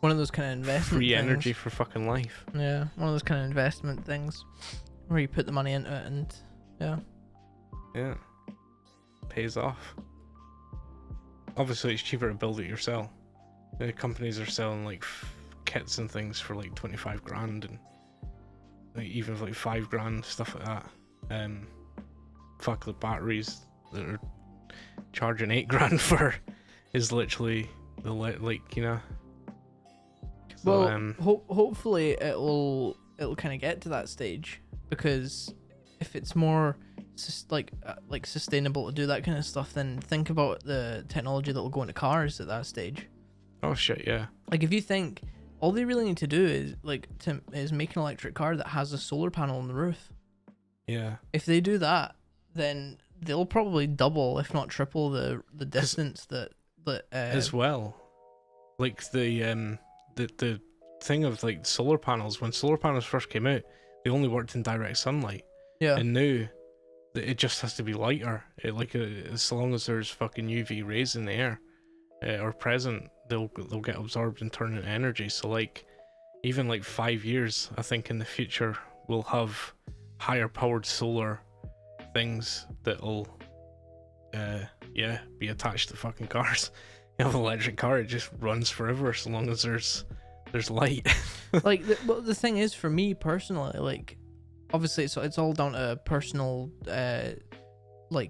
One of those kind of investment free things. Energy for fucking life. Yeah, one of those kind of investment things where you put the money into it and yeah, pays off. Obviously it's cheaper to build it yourself. The companies are selling like kits and things for like 25 grand and like even like 5 grand, stuff like that. Fuck, the batteries that are charging 8 grand for is literally the like, you know. So, well, hopefully it'll kind of get to that stage, because if it's more like sustainable to do that kind of stuff, then think about the technology that will go into cars at that stage. Oh shit, yeah. Like if you think all they really need to do is make an electric car that has a solar panel on the roof. Yeah. If they do that, then they'll probably double, if not triple, the distance that as well. Like the thing of like solar panels, when solar panels first came out, they only worked in direct sunlight. Yeah. And now it just has to be lighter. As long as there's fucking UV rays in the air or present, they'll get absorbed and turn into energy. So like even like 5 years, I think in the future we'll have higher powered solar things that'll be attached to fucking cars. You have an electric car, it just runs forever so long as there's light. Like the thing is, for me personally, like obviously it's all down to personal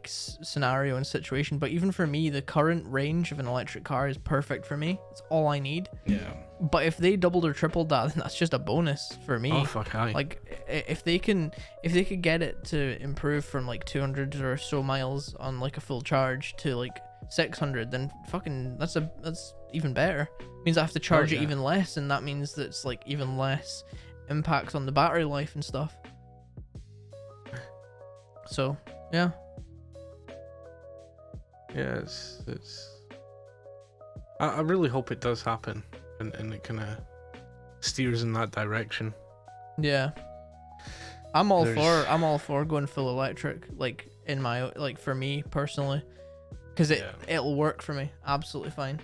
scenario and situation, but even for me, the current range of an electric car is perfect for me. It's all I need. Yeah. But if they doubled or tripled that, then that's just a bonus for me. Oh fuck, aye. Like if they could get it to improve from like 200 or so miles on like a full charge to like 600, then fucking that's even better. It means I have to charge it even less, and that means that it's like even less impact on the battery life and stuff. So yeah. Yeah, I really hope it does happen, and it kind of steers in that direction. Yeah. I'm all for going full electric, like in my, like for me personally, because it'll work for me absolutely fine.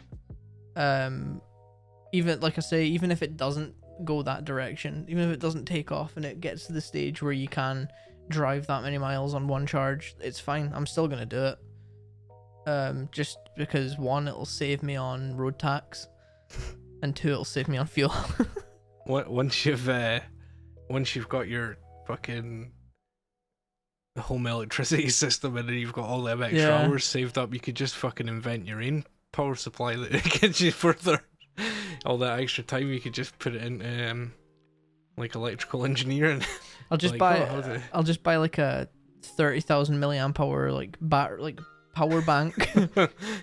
Even like I say, even if it doesn't go that direction, even if it doesn't take off and it gets to the stage where you can drive that many miles on one charge, it's fine. I'm still gonna do it. Just because one, it'll save me on road tax, and two, it'll save me on fuel. Once you've got your fucking home electricity system and then you've got all them extra hours saved up, you could just fucking invent your own power supply that gets you further. All that extra time you could just put it in like electrical engineering. I'll just buy like a 30,000 milliamp hour like power bank.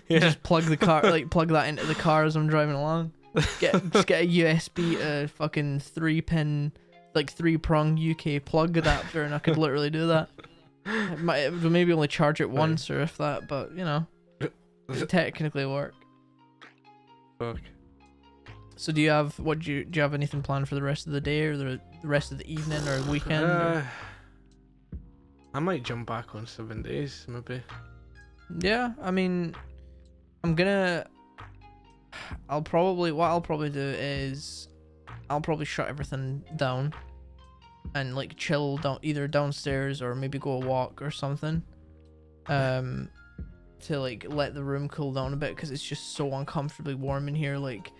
Just plug the car, like plug that into the car as I'm driving along. Just get a USB to fucking 3-pin, like 3-prong UK plug adapter, and I could literally do that. It would maybe only charge it once or if that, but you know, it technically work. Fuck. So do you have anything planned for the rest of the day or the rest of the evening or weekend? I might jump back on 7 days maybe. Yeah, I mean, I'll probably do is I'll probably shut everything down and like chill down either downstairs or maybe go a walk or something, to like let the room cool down a bit, because it's just so uncomfortably warm in here. Like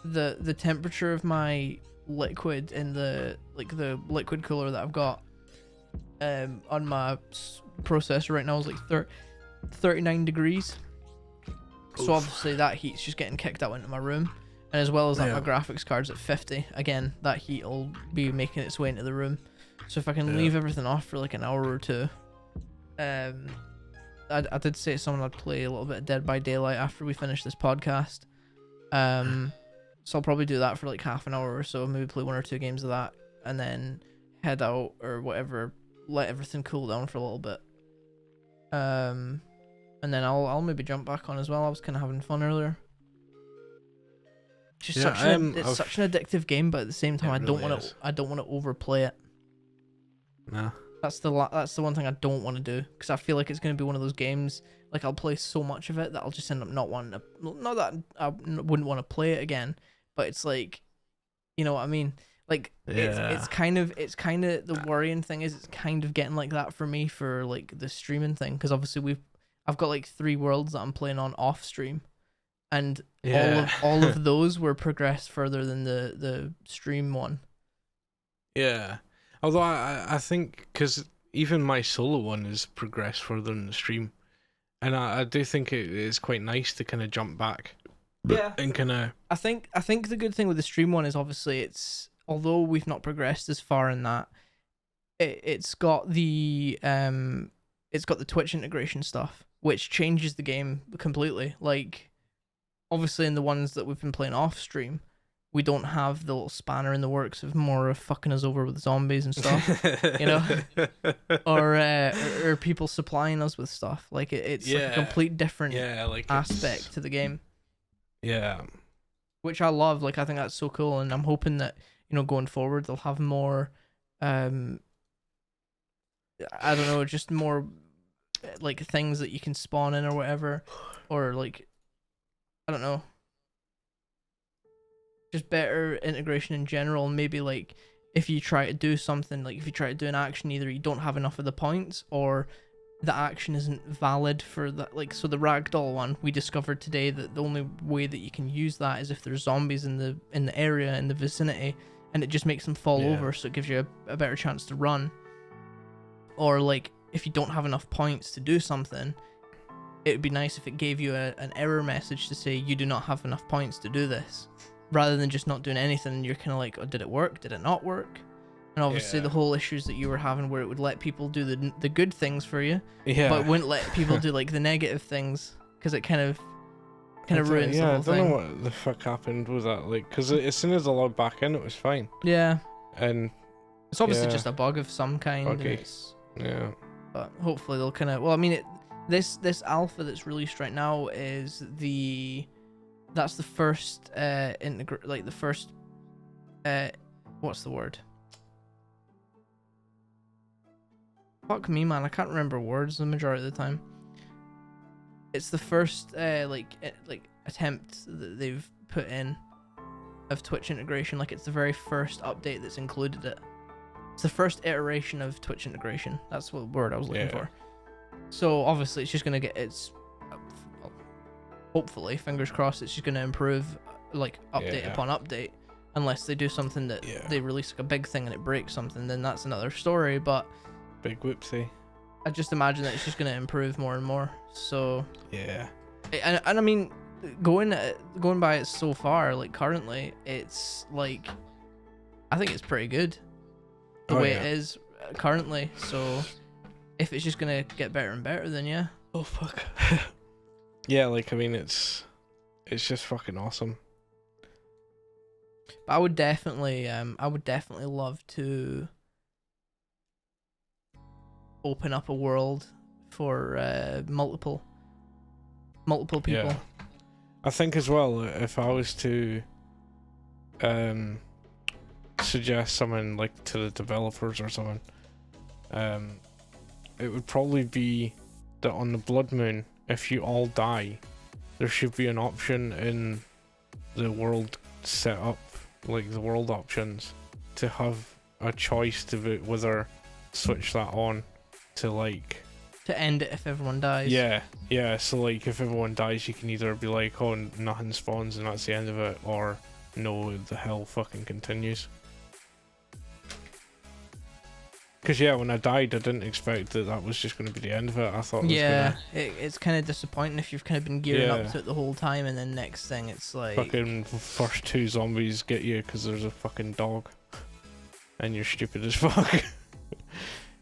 the temperature of my liquid in the liquid cooler that I've got on my processor right now is like 39 degrees. So obviously that heat's just getting kicked out into my room, and as well as that my graphics card's at 50. Again, that heat will be making its way into the room. So if I can leave everything off for like an hour or two, I did say to someone I'd play a little bit of Dead by Daylight after we finish this podcast. So I'll probably do that for like half an hour or so, maybe play 1 or 2 games of that, and then head out or whatever, let everything cool down for a little bit. And then I'll maybe jump back on as well. I was kind of having fun earlier. It's just such an addictive game, but at the same time, I don't want to overplay it. No. That's the one thing I don't want to do, because I feel like it's going to be one of those games, like I'll play so much of it that I'll just end up not wanting to. Not that I wouldn't want to play it again, but it's like, you know what I mean? Like it's kind of the worrying thing is it's kind of getting like that for me for like the streaming thing, because obviously I've got like 3 worlds that I'm playing on off stream, and all of those were progressed further than the stream one. Yeah. Although I think, because even my solo one is progressed further in the stream, and I do think it is quite nice to kind of jump back. Yeah. And kind of. I think the good thing with the stream one is obviously although we've not progressed as far in that, it's got the Twitch integration stuff, which changes the game completely. Like, obviously in the ones that we've been playing off stream, we don't have the little spanner in the works of Mora fucking us over with zombies and stuff, you know, or people supplying us with stuff. Like it's like a complete different aspect to the game. Yeah, which I love. Like I think that's so cool, and I'm hoping that, you know, going forward they'll have more. I don't know, just more like things that you can spawn in or whatever, or like, I don't know. Just better integration in general. Maybe like if you try to do something, like if you try to do an action, either you don't have enough of the points or the action isn't valid for that. Like, so the ragdoll one, we discovered today that the only way that you can use that is if there's zombies in the area, in the vicinity, and it just makes them fall over, so it gives you a better chance to run. Or like if you don't have enough points to do something, it would be nice if it gave you an error message to say you do not have enough points to do this, rather than just not doing anything. And you're kind of like, oh, did it work? Did it not work? And obviously the whole issues that you were having where it would let people do the good things for you, but wouldn't let people do like the negative things, because it kind of ruins the whole thing. I don't know what the fuck happened with that, like, because as soon as I logged back in, it was fine. Yeah. And It's obviously yeah, just a bug of some kind. And buggy. it's, Yeah. but hopefully they'll kind of. Well, I mean, this alpha that's released right now is that's the first like the first what's the word? Fuck me, man, I can't remember words the majority of the time. It's the first like attempt that they've put in of Twitch integration. Like, it's the very first update that's included it. It's the first iteration of Twitch integration. That's what word I was looking for. So obviously it's just gonna get well, hopefully, fingers crossed, it's just gonna improve like update upon update. Unless they do something that they release like a big thing and it breaks something, then that's another story. But big whoopsie. I just imagine that it's just gonna improve more and more. So yeah, and I mean, going by it so far, like currently, it's like I think it's pretty good the way it is currently. So if it's just gonna get better and better, then yeah. Oh fuck. Yeah, like I mean, it's just fucking awesome. But I would definitely love to open up a world for multiple people. Yeah. I think as well, if I was to suggest something like to the developers or something, it would probably be that on the Blood Moon, if you all die, there should be an option in the world setup, like the world options, to have a choice to whether switch that on to like to end it if everyone dies. Yeah, so like if everyone dies, you can either be like, oh, nothing spawns and that's the end of it, or no, the hell fucking continues. Because yeah, when I died, I didn't expect that was just going to be the end of it. I thought it was it's kind of disappointing if you've kind of been gearing up to it the whole time, and then next thing it's like fucking first 2 zombies get you because there's a fucking dog, and you're stupid as fuck,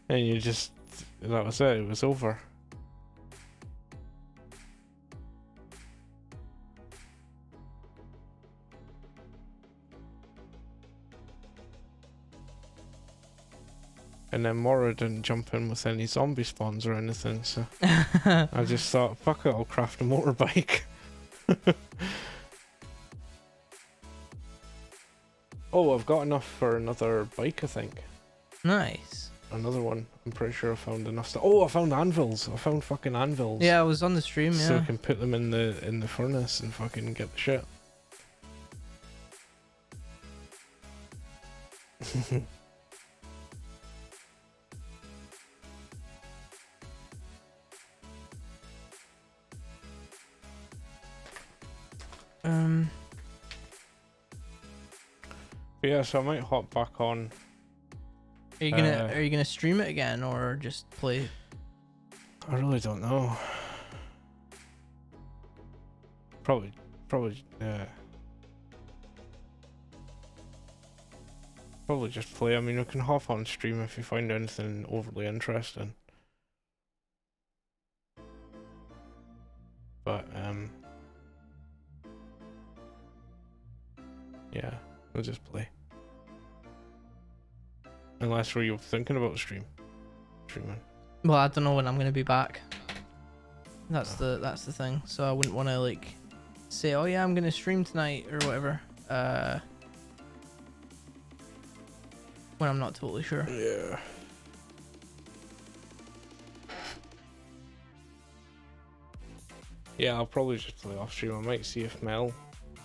and you just, that was it. It was over. And then Mora didn't jump in with any zombie spawns or anything, so I just thought, fuck it, I'll craft a motorbike. Oh, I've got enough for another bike, I think. Nice. Another one. I'm pretty sure I found enough stuff. Oh, I found anvils. I found fucking anvils. Yeah, I was on the stream, So I can put them in the furnace and fucking get the shit. Yeah, so I might hop back on. Are you gonna stream it again or just play? I really don't know. Probably, probably just play. I mean, we can hop on stream if you find anything overly interesting. But yeah, we'll just play. Unless were you thinking about streaming? Well, I don't know when I'm gonna be back. That's the thing. So I wouldn't want to like say, oh yeah, I'm gonna stream tonight or whatever. When I'm not totally sure. Yeah. Yeah, I'll probably just play off stream. I might see if Mel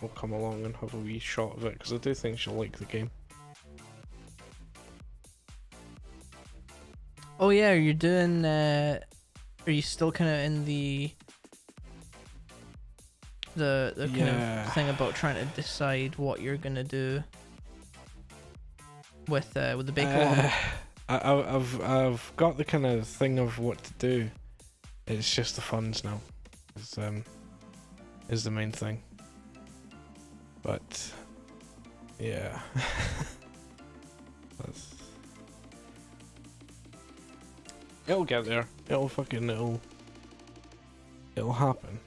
will come along and have a wee shot of it, because I do think she'll like the game. Oh yeah, are you doing? Are you still kind of in the kind of thing about trying to decide what you're gonna do with the bake-along? I've got the kind of thing of what to do. It's just the funds now. Is the main thing. But yeah. It'll get there. It'll happen.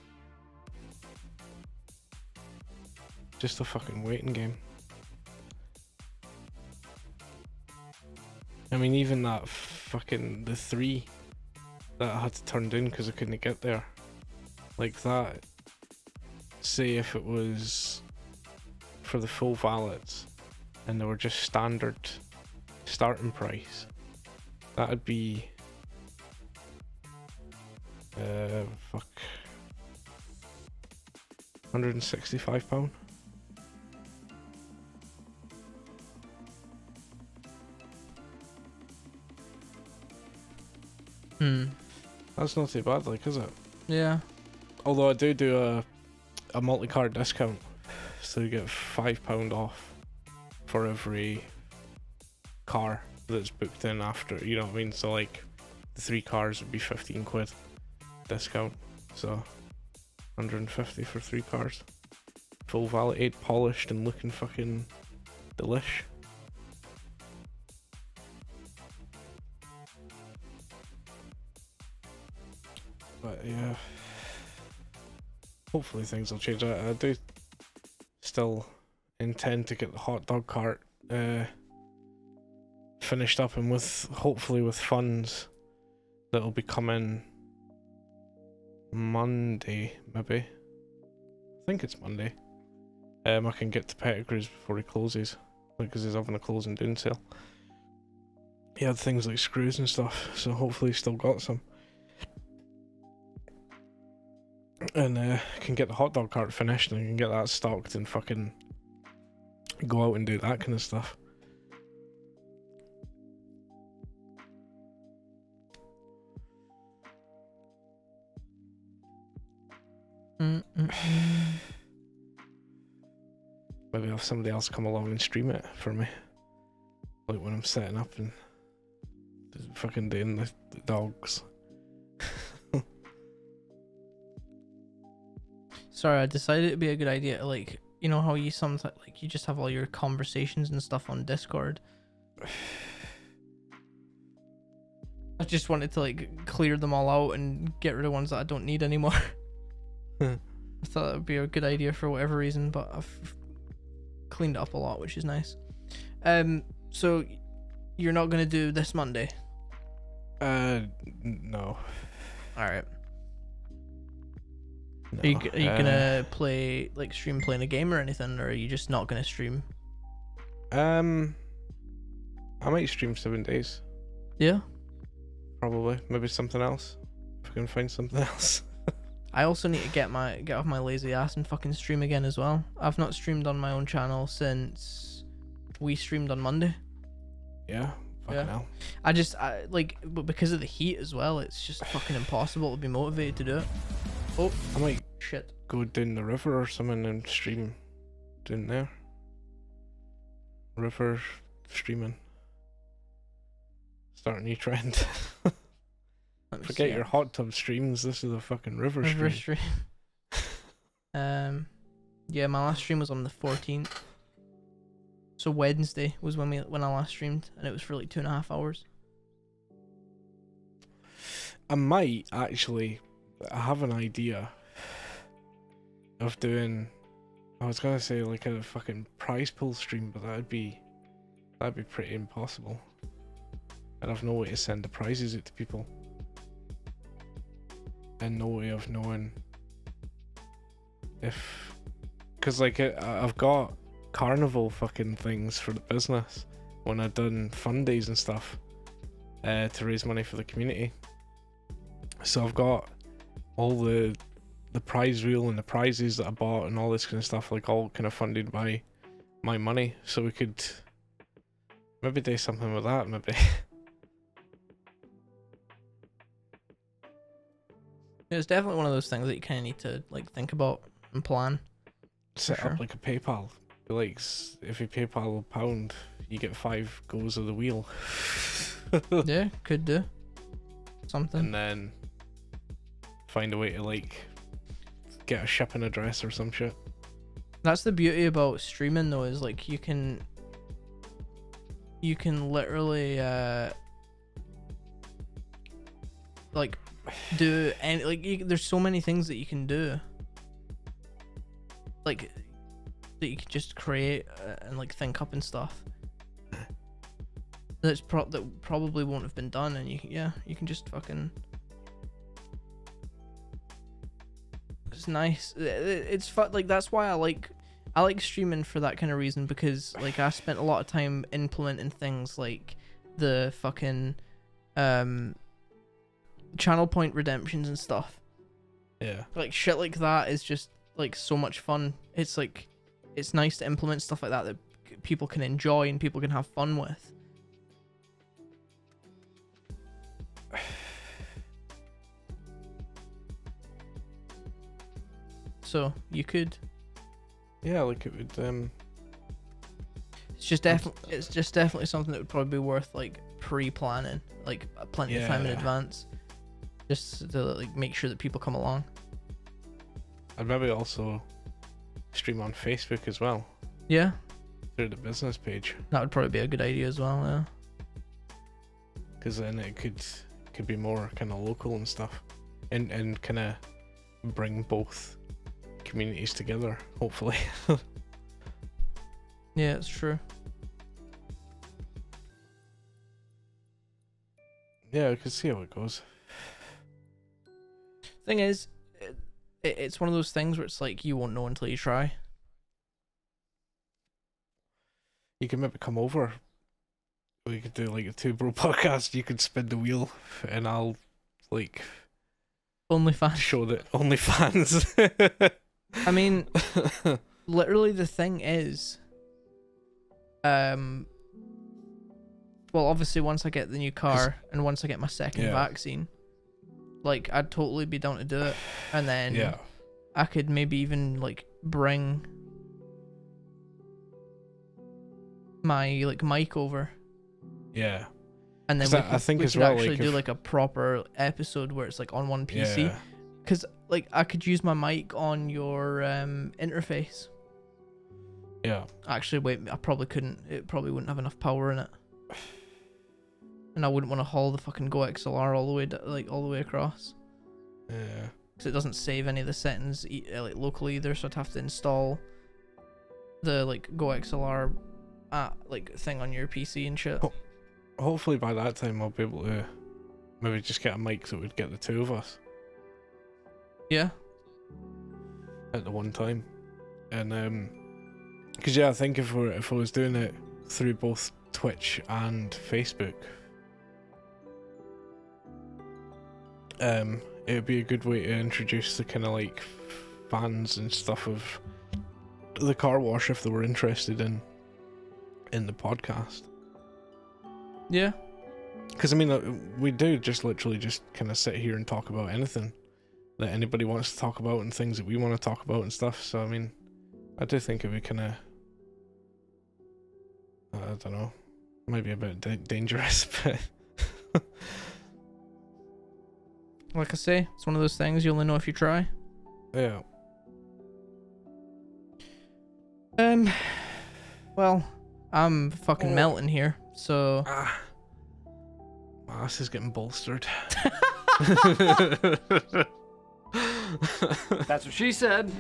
Just a fucking waiting game. I mean, even that fucking the 3 that I had to turn down because I couldn't get there, like that. Say if it was for the full valets and they were just standard starting price, that'd be fuck, £165. That's not too bad, like, is it? Yeah. Although I do a multi-card discount, so you get £5 off for every car that's booked in after, you know what I mean? So like the 3 cars would be 15 quid discount, so 150 for 3 cars, full validated, polished and looking fucking delish. But yeah, hopefully things will change. I do still intend to get the hot dog cart finished up, and with hopefully with funds that'll be coming Monday, maybe. I think it's Monday. I can get to Pettigrew's before he closes, because he's having a closing down sale. He had things like screws and stuff, so hopefully he's still got some. And can get the hot dog cart finished and I can get that stocked and fucking go out and do that kind of stuff. Maybe have somebody else come along and stream it for me, like when I'm setting up and fucking doing the dogs. Sorry, I decided it'd be a good idea to, like, you know how you sometimes, like, you just have all your conversations and stuff on Discord. I just wanted to, like, clear them all out and get rid of ones that I don't need anymore. I thought that would be a good idea for whatever reason, but I've cleaned it up a lot, which is nice. So you're not gonna do this Monday? No. Alright. No. Are you gonna play, like, stream playing a game or anything, or are you just not gonna stream? I might stream 7 days. Yeah? Probably. Maybe something else. If I can find something else. I also need to get off my lazy ass and fucking stream again as well. I've not streamed on my own channel since we streamed on Monday. Yeah. Fucking hell. But because of the heat as well, it's just fucking impossible to be motivated to do it. Oh, I might shit. go down the river or something and stream down there. River streaming. Start a new trend. Forget your hot tub streams. This is a fucking river stream. Yeah, my last stream was on the 14th. So Wednesday was when I last streamed, and it was for like 2.5 hours. I might actually. I have an idea of doing. I was gonna say like a fucking prize pool stream, but that'd be pretty impossible. I'd have no way to send the prizes out to people, and no way of knowing if, because like I've got carnival fucking things for the business when I've done fun days and stuff, to raise money for the community. So I've got all the prize reel and the prizes that I bought and all this kind of stuff, like all kind of funded by my money. So we could maybe do something with that, maybe. It's definitely one of those things that you kind of need to, like, think about and plan. Set up like a PayPal. Be like, if you PayPal £1, you get 5 goes of the wheel. Yeah, could do something. And then find a way to like get a shipping address or some shit. That's the beauty about streaming though, is like you can literally like do any, like, there's so many things that you can do, like, that you can just create and like think up and stuff. that probably won't have been done, and you can just fucking. It's nice. It's fun. Like that's why I like streaming for that kind of reason, because like I spent a lot of time implementing things like the fucking channel point redemptions and stuff. Yeah. Like shit like that is just like so much fun. It's like it's nice to implement stuff like that people can enjoy and people can have fun with. So you could. Yeah, like it would. It's just definitely something that would probably be worth like pre-planning, like plenty of time in advance, just to like make sure that people come along. I'd maybe also stream on Facebook as well. Yeah. Through the business page. That would probably be a good idea as well. Yeah. Because then it could be more kind of local and stuff, and kind of bring both communities together, hopefully. Yeah, it's true. Yeah, I could see how it goes. Thing is, it's one of those things where it's like you won't know until you try. You can maybe come over. We could do like a Two Bro podcast. You could spin the wheel, and I'll like OnlyFans. show that OnlyFans. I mean, literally the thing is, well, obviously once I get the new car and once I get my second vaccine, like I'd totally be down to do it, and then I could maybe even like bring my like mic over. Yeah. And then I think we as could well, actually like do like a proper episode where it's like on one PC. Because like I could use my mic on your interface. Yeah. Actually, wait, I probably couldn't. It probably wouldn't have enough power in it. And I wouldn't want to haul the fucking Go XLR all the way all the way across. Yeah. Because it doesn't save any of the settings like locally either, so I'd have to install the like Go XLR like thing on your PC and shit. Hopefully by that time I'll be able to maybe just get a mic that would get the two of us. Yeah. At the one time, and because I think if I was doing it through both Twitch and Facebook, it would be a good way to introduce the kind of like fans and stuff of the car wash if they were interested in the podcast. Yeah. Because I mean, we do just literally just kind of sit here and talk about anything that anybody wants to talk about and things that we want to talk about and stuff. So I mean, I do think it would kind of, I don't know, might be a bit dangerous, but like I say, it's one of those things you only know if you try. yeah. Well, I'm fucking melting here, so. My ass is getting bolstered. That's what she said.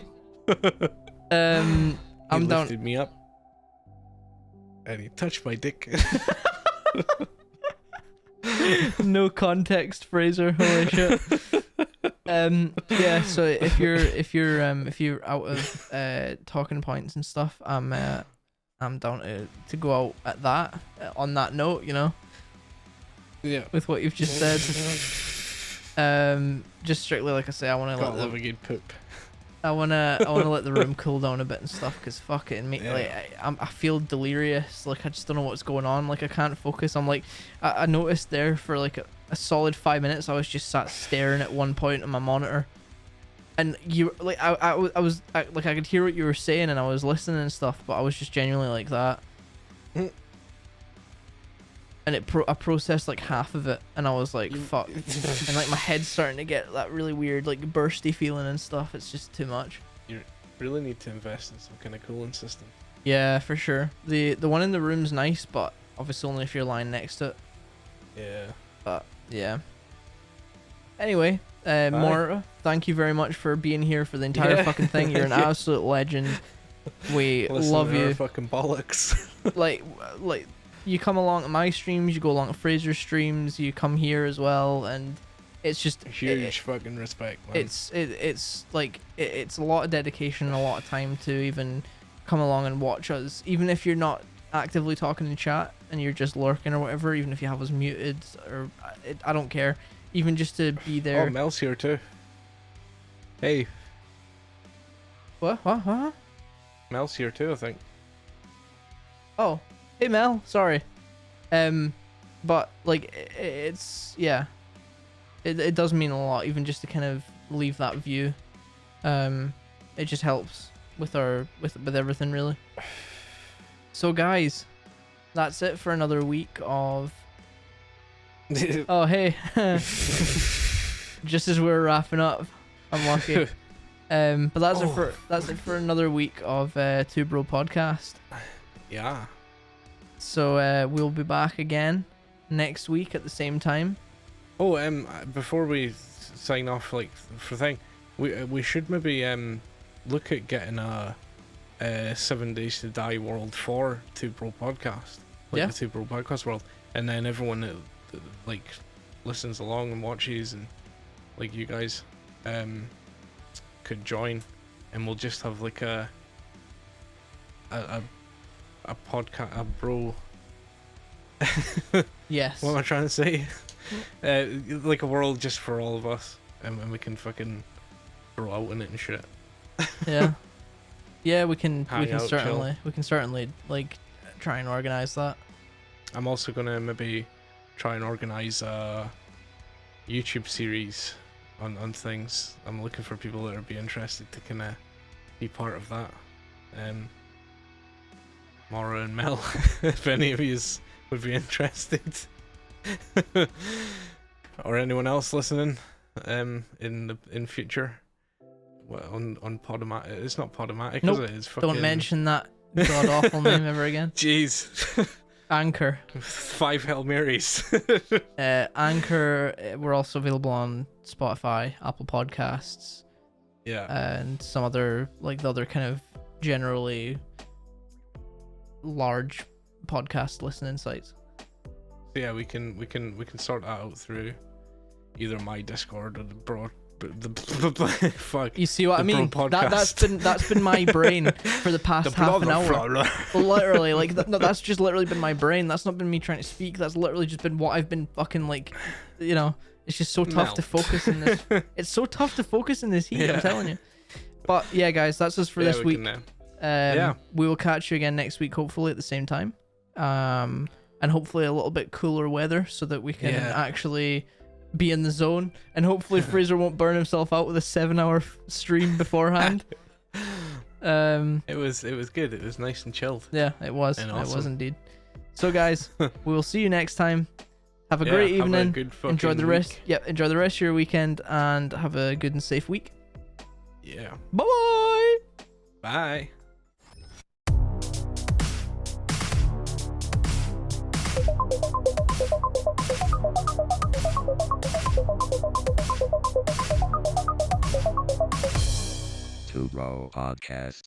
I'm he down. lifted me up, and he touched my dick. No context, Fraser. Holy shit. Yeah. So if you're out of talking points and stuff, I'm down to go out at that. On that note, you know. Yeah. With what you've just said. Just strictly like I say, I want to Love a good poop. I wanna let the room cool down a bit and stuff, because fuck it, and make like I feel delirious, like I just don't know what's going on, like I can't focus. I'm like I noticed there for like a solid 5 minutes I was just sat staring at one point on my monitor, and you like I was like I could hear what you were saying and I was listening and stuff, but I was just genuinely like that. And I processed like half of it, and I was like, fuck. And like my head's starting to get that really weird, like bursty feeling and stuff. It's just too much. You really need to invest in some kind of cooling system. Yeah, for sure. The one in the room's nice, but obviously only if you're lying next to it. Yeah. But yeah. Anyway, Mora, thank you very much for being here for the entire fucking thing. You're an absolute legend. We Listen love to our you. fucking bollocks. like you come along to my streams, you go along to Fraser's streams, you come here as well, and it's just Huge fucking respect, man. it's like it's a lot of dedication and a lot of time to even come along and watch us, even if you're not actively talking in chat and you're just lurking or whatever, even if you have us muted, or I don't care, even just to be there. Oh, Mel's here too. Hey, What? Mel's here too, I think. Oh, hey Mel, sorry. But like it's yeah, it does mean a lot, even just to kind of leave that view. It just helps with with everything really. So guys, that's it for another week of. Oh hey, just as we're wrapping up, I'm lucky. But that's it for another week of Two Bro Podcast. Yeah. So we'll be back again next week at the same time. Oh, before we sign off, like for thing, we should maybe look at getting a 7 Days to Die world for Two Bro Podcast, like Yeah. the Two Bro Podcast world, and then everyone that like listens along and watches, and like you guys, could join, and we'll just have like a podcast, a bro. Yes. What am I trying to say? Like a world just for all of us, and we can fucking throw out in it and shit. Yeah. Yeah, we can Hang out, chill. certainly like try and organize that. I'm also gonna maybe try and organize a YouTube series on things. I'm looking for people that would be interested to kind of be part of that. Mara and Mel, if any of you would be interested, or anyone else listening, in future. Well, on Podomatic. It's not Podomatic, Nope. is it? It's fucking... Don't mention that god awful name ever again. Jeez. Anchor. 5 Hail Marys. Anchor. We're also available on Spotify, Apple Podcasts, Yeah. and some other like the other kind of generally large podcast listening sites. So yeah, we can sort that out through either my Discord or the bro. The fuck. You see what I The Bro mean? Podcast. That's been my brain for the past half an hour. Literally, like no, that's just literally been my brain. That's not been me trying to speak. That's literally just been what I've been fucking like. You know, it's just so tough to focus in this. It's so tough to focus in this heat. Yeah. I'm telling you. But yeah, guys, that's us for this week. Yeah. We will catch you again next week, hopefully at the same time. And hopefully a little bit cooler weather so that we can actually be in the zone, and hopefully Fraser won't burn himself out with a 7-hour stream beforehand. It was good. It was nice and chilled. Yeah, it was. And It awesome. was indeed. So guys, we will see you next time. Have a great Have a evening. good Enjoy the fucking rest. week. Yep, enjoy the rest of your weekend and have a good and safe week. Yeah. Bye bye. Bye. Two Bro Podcast.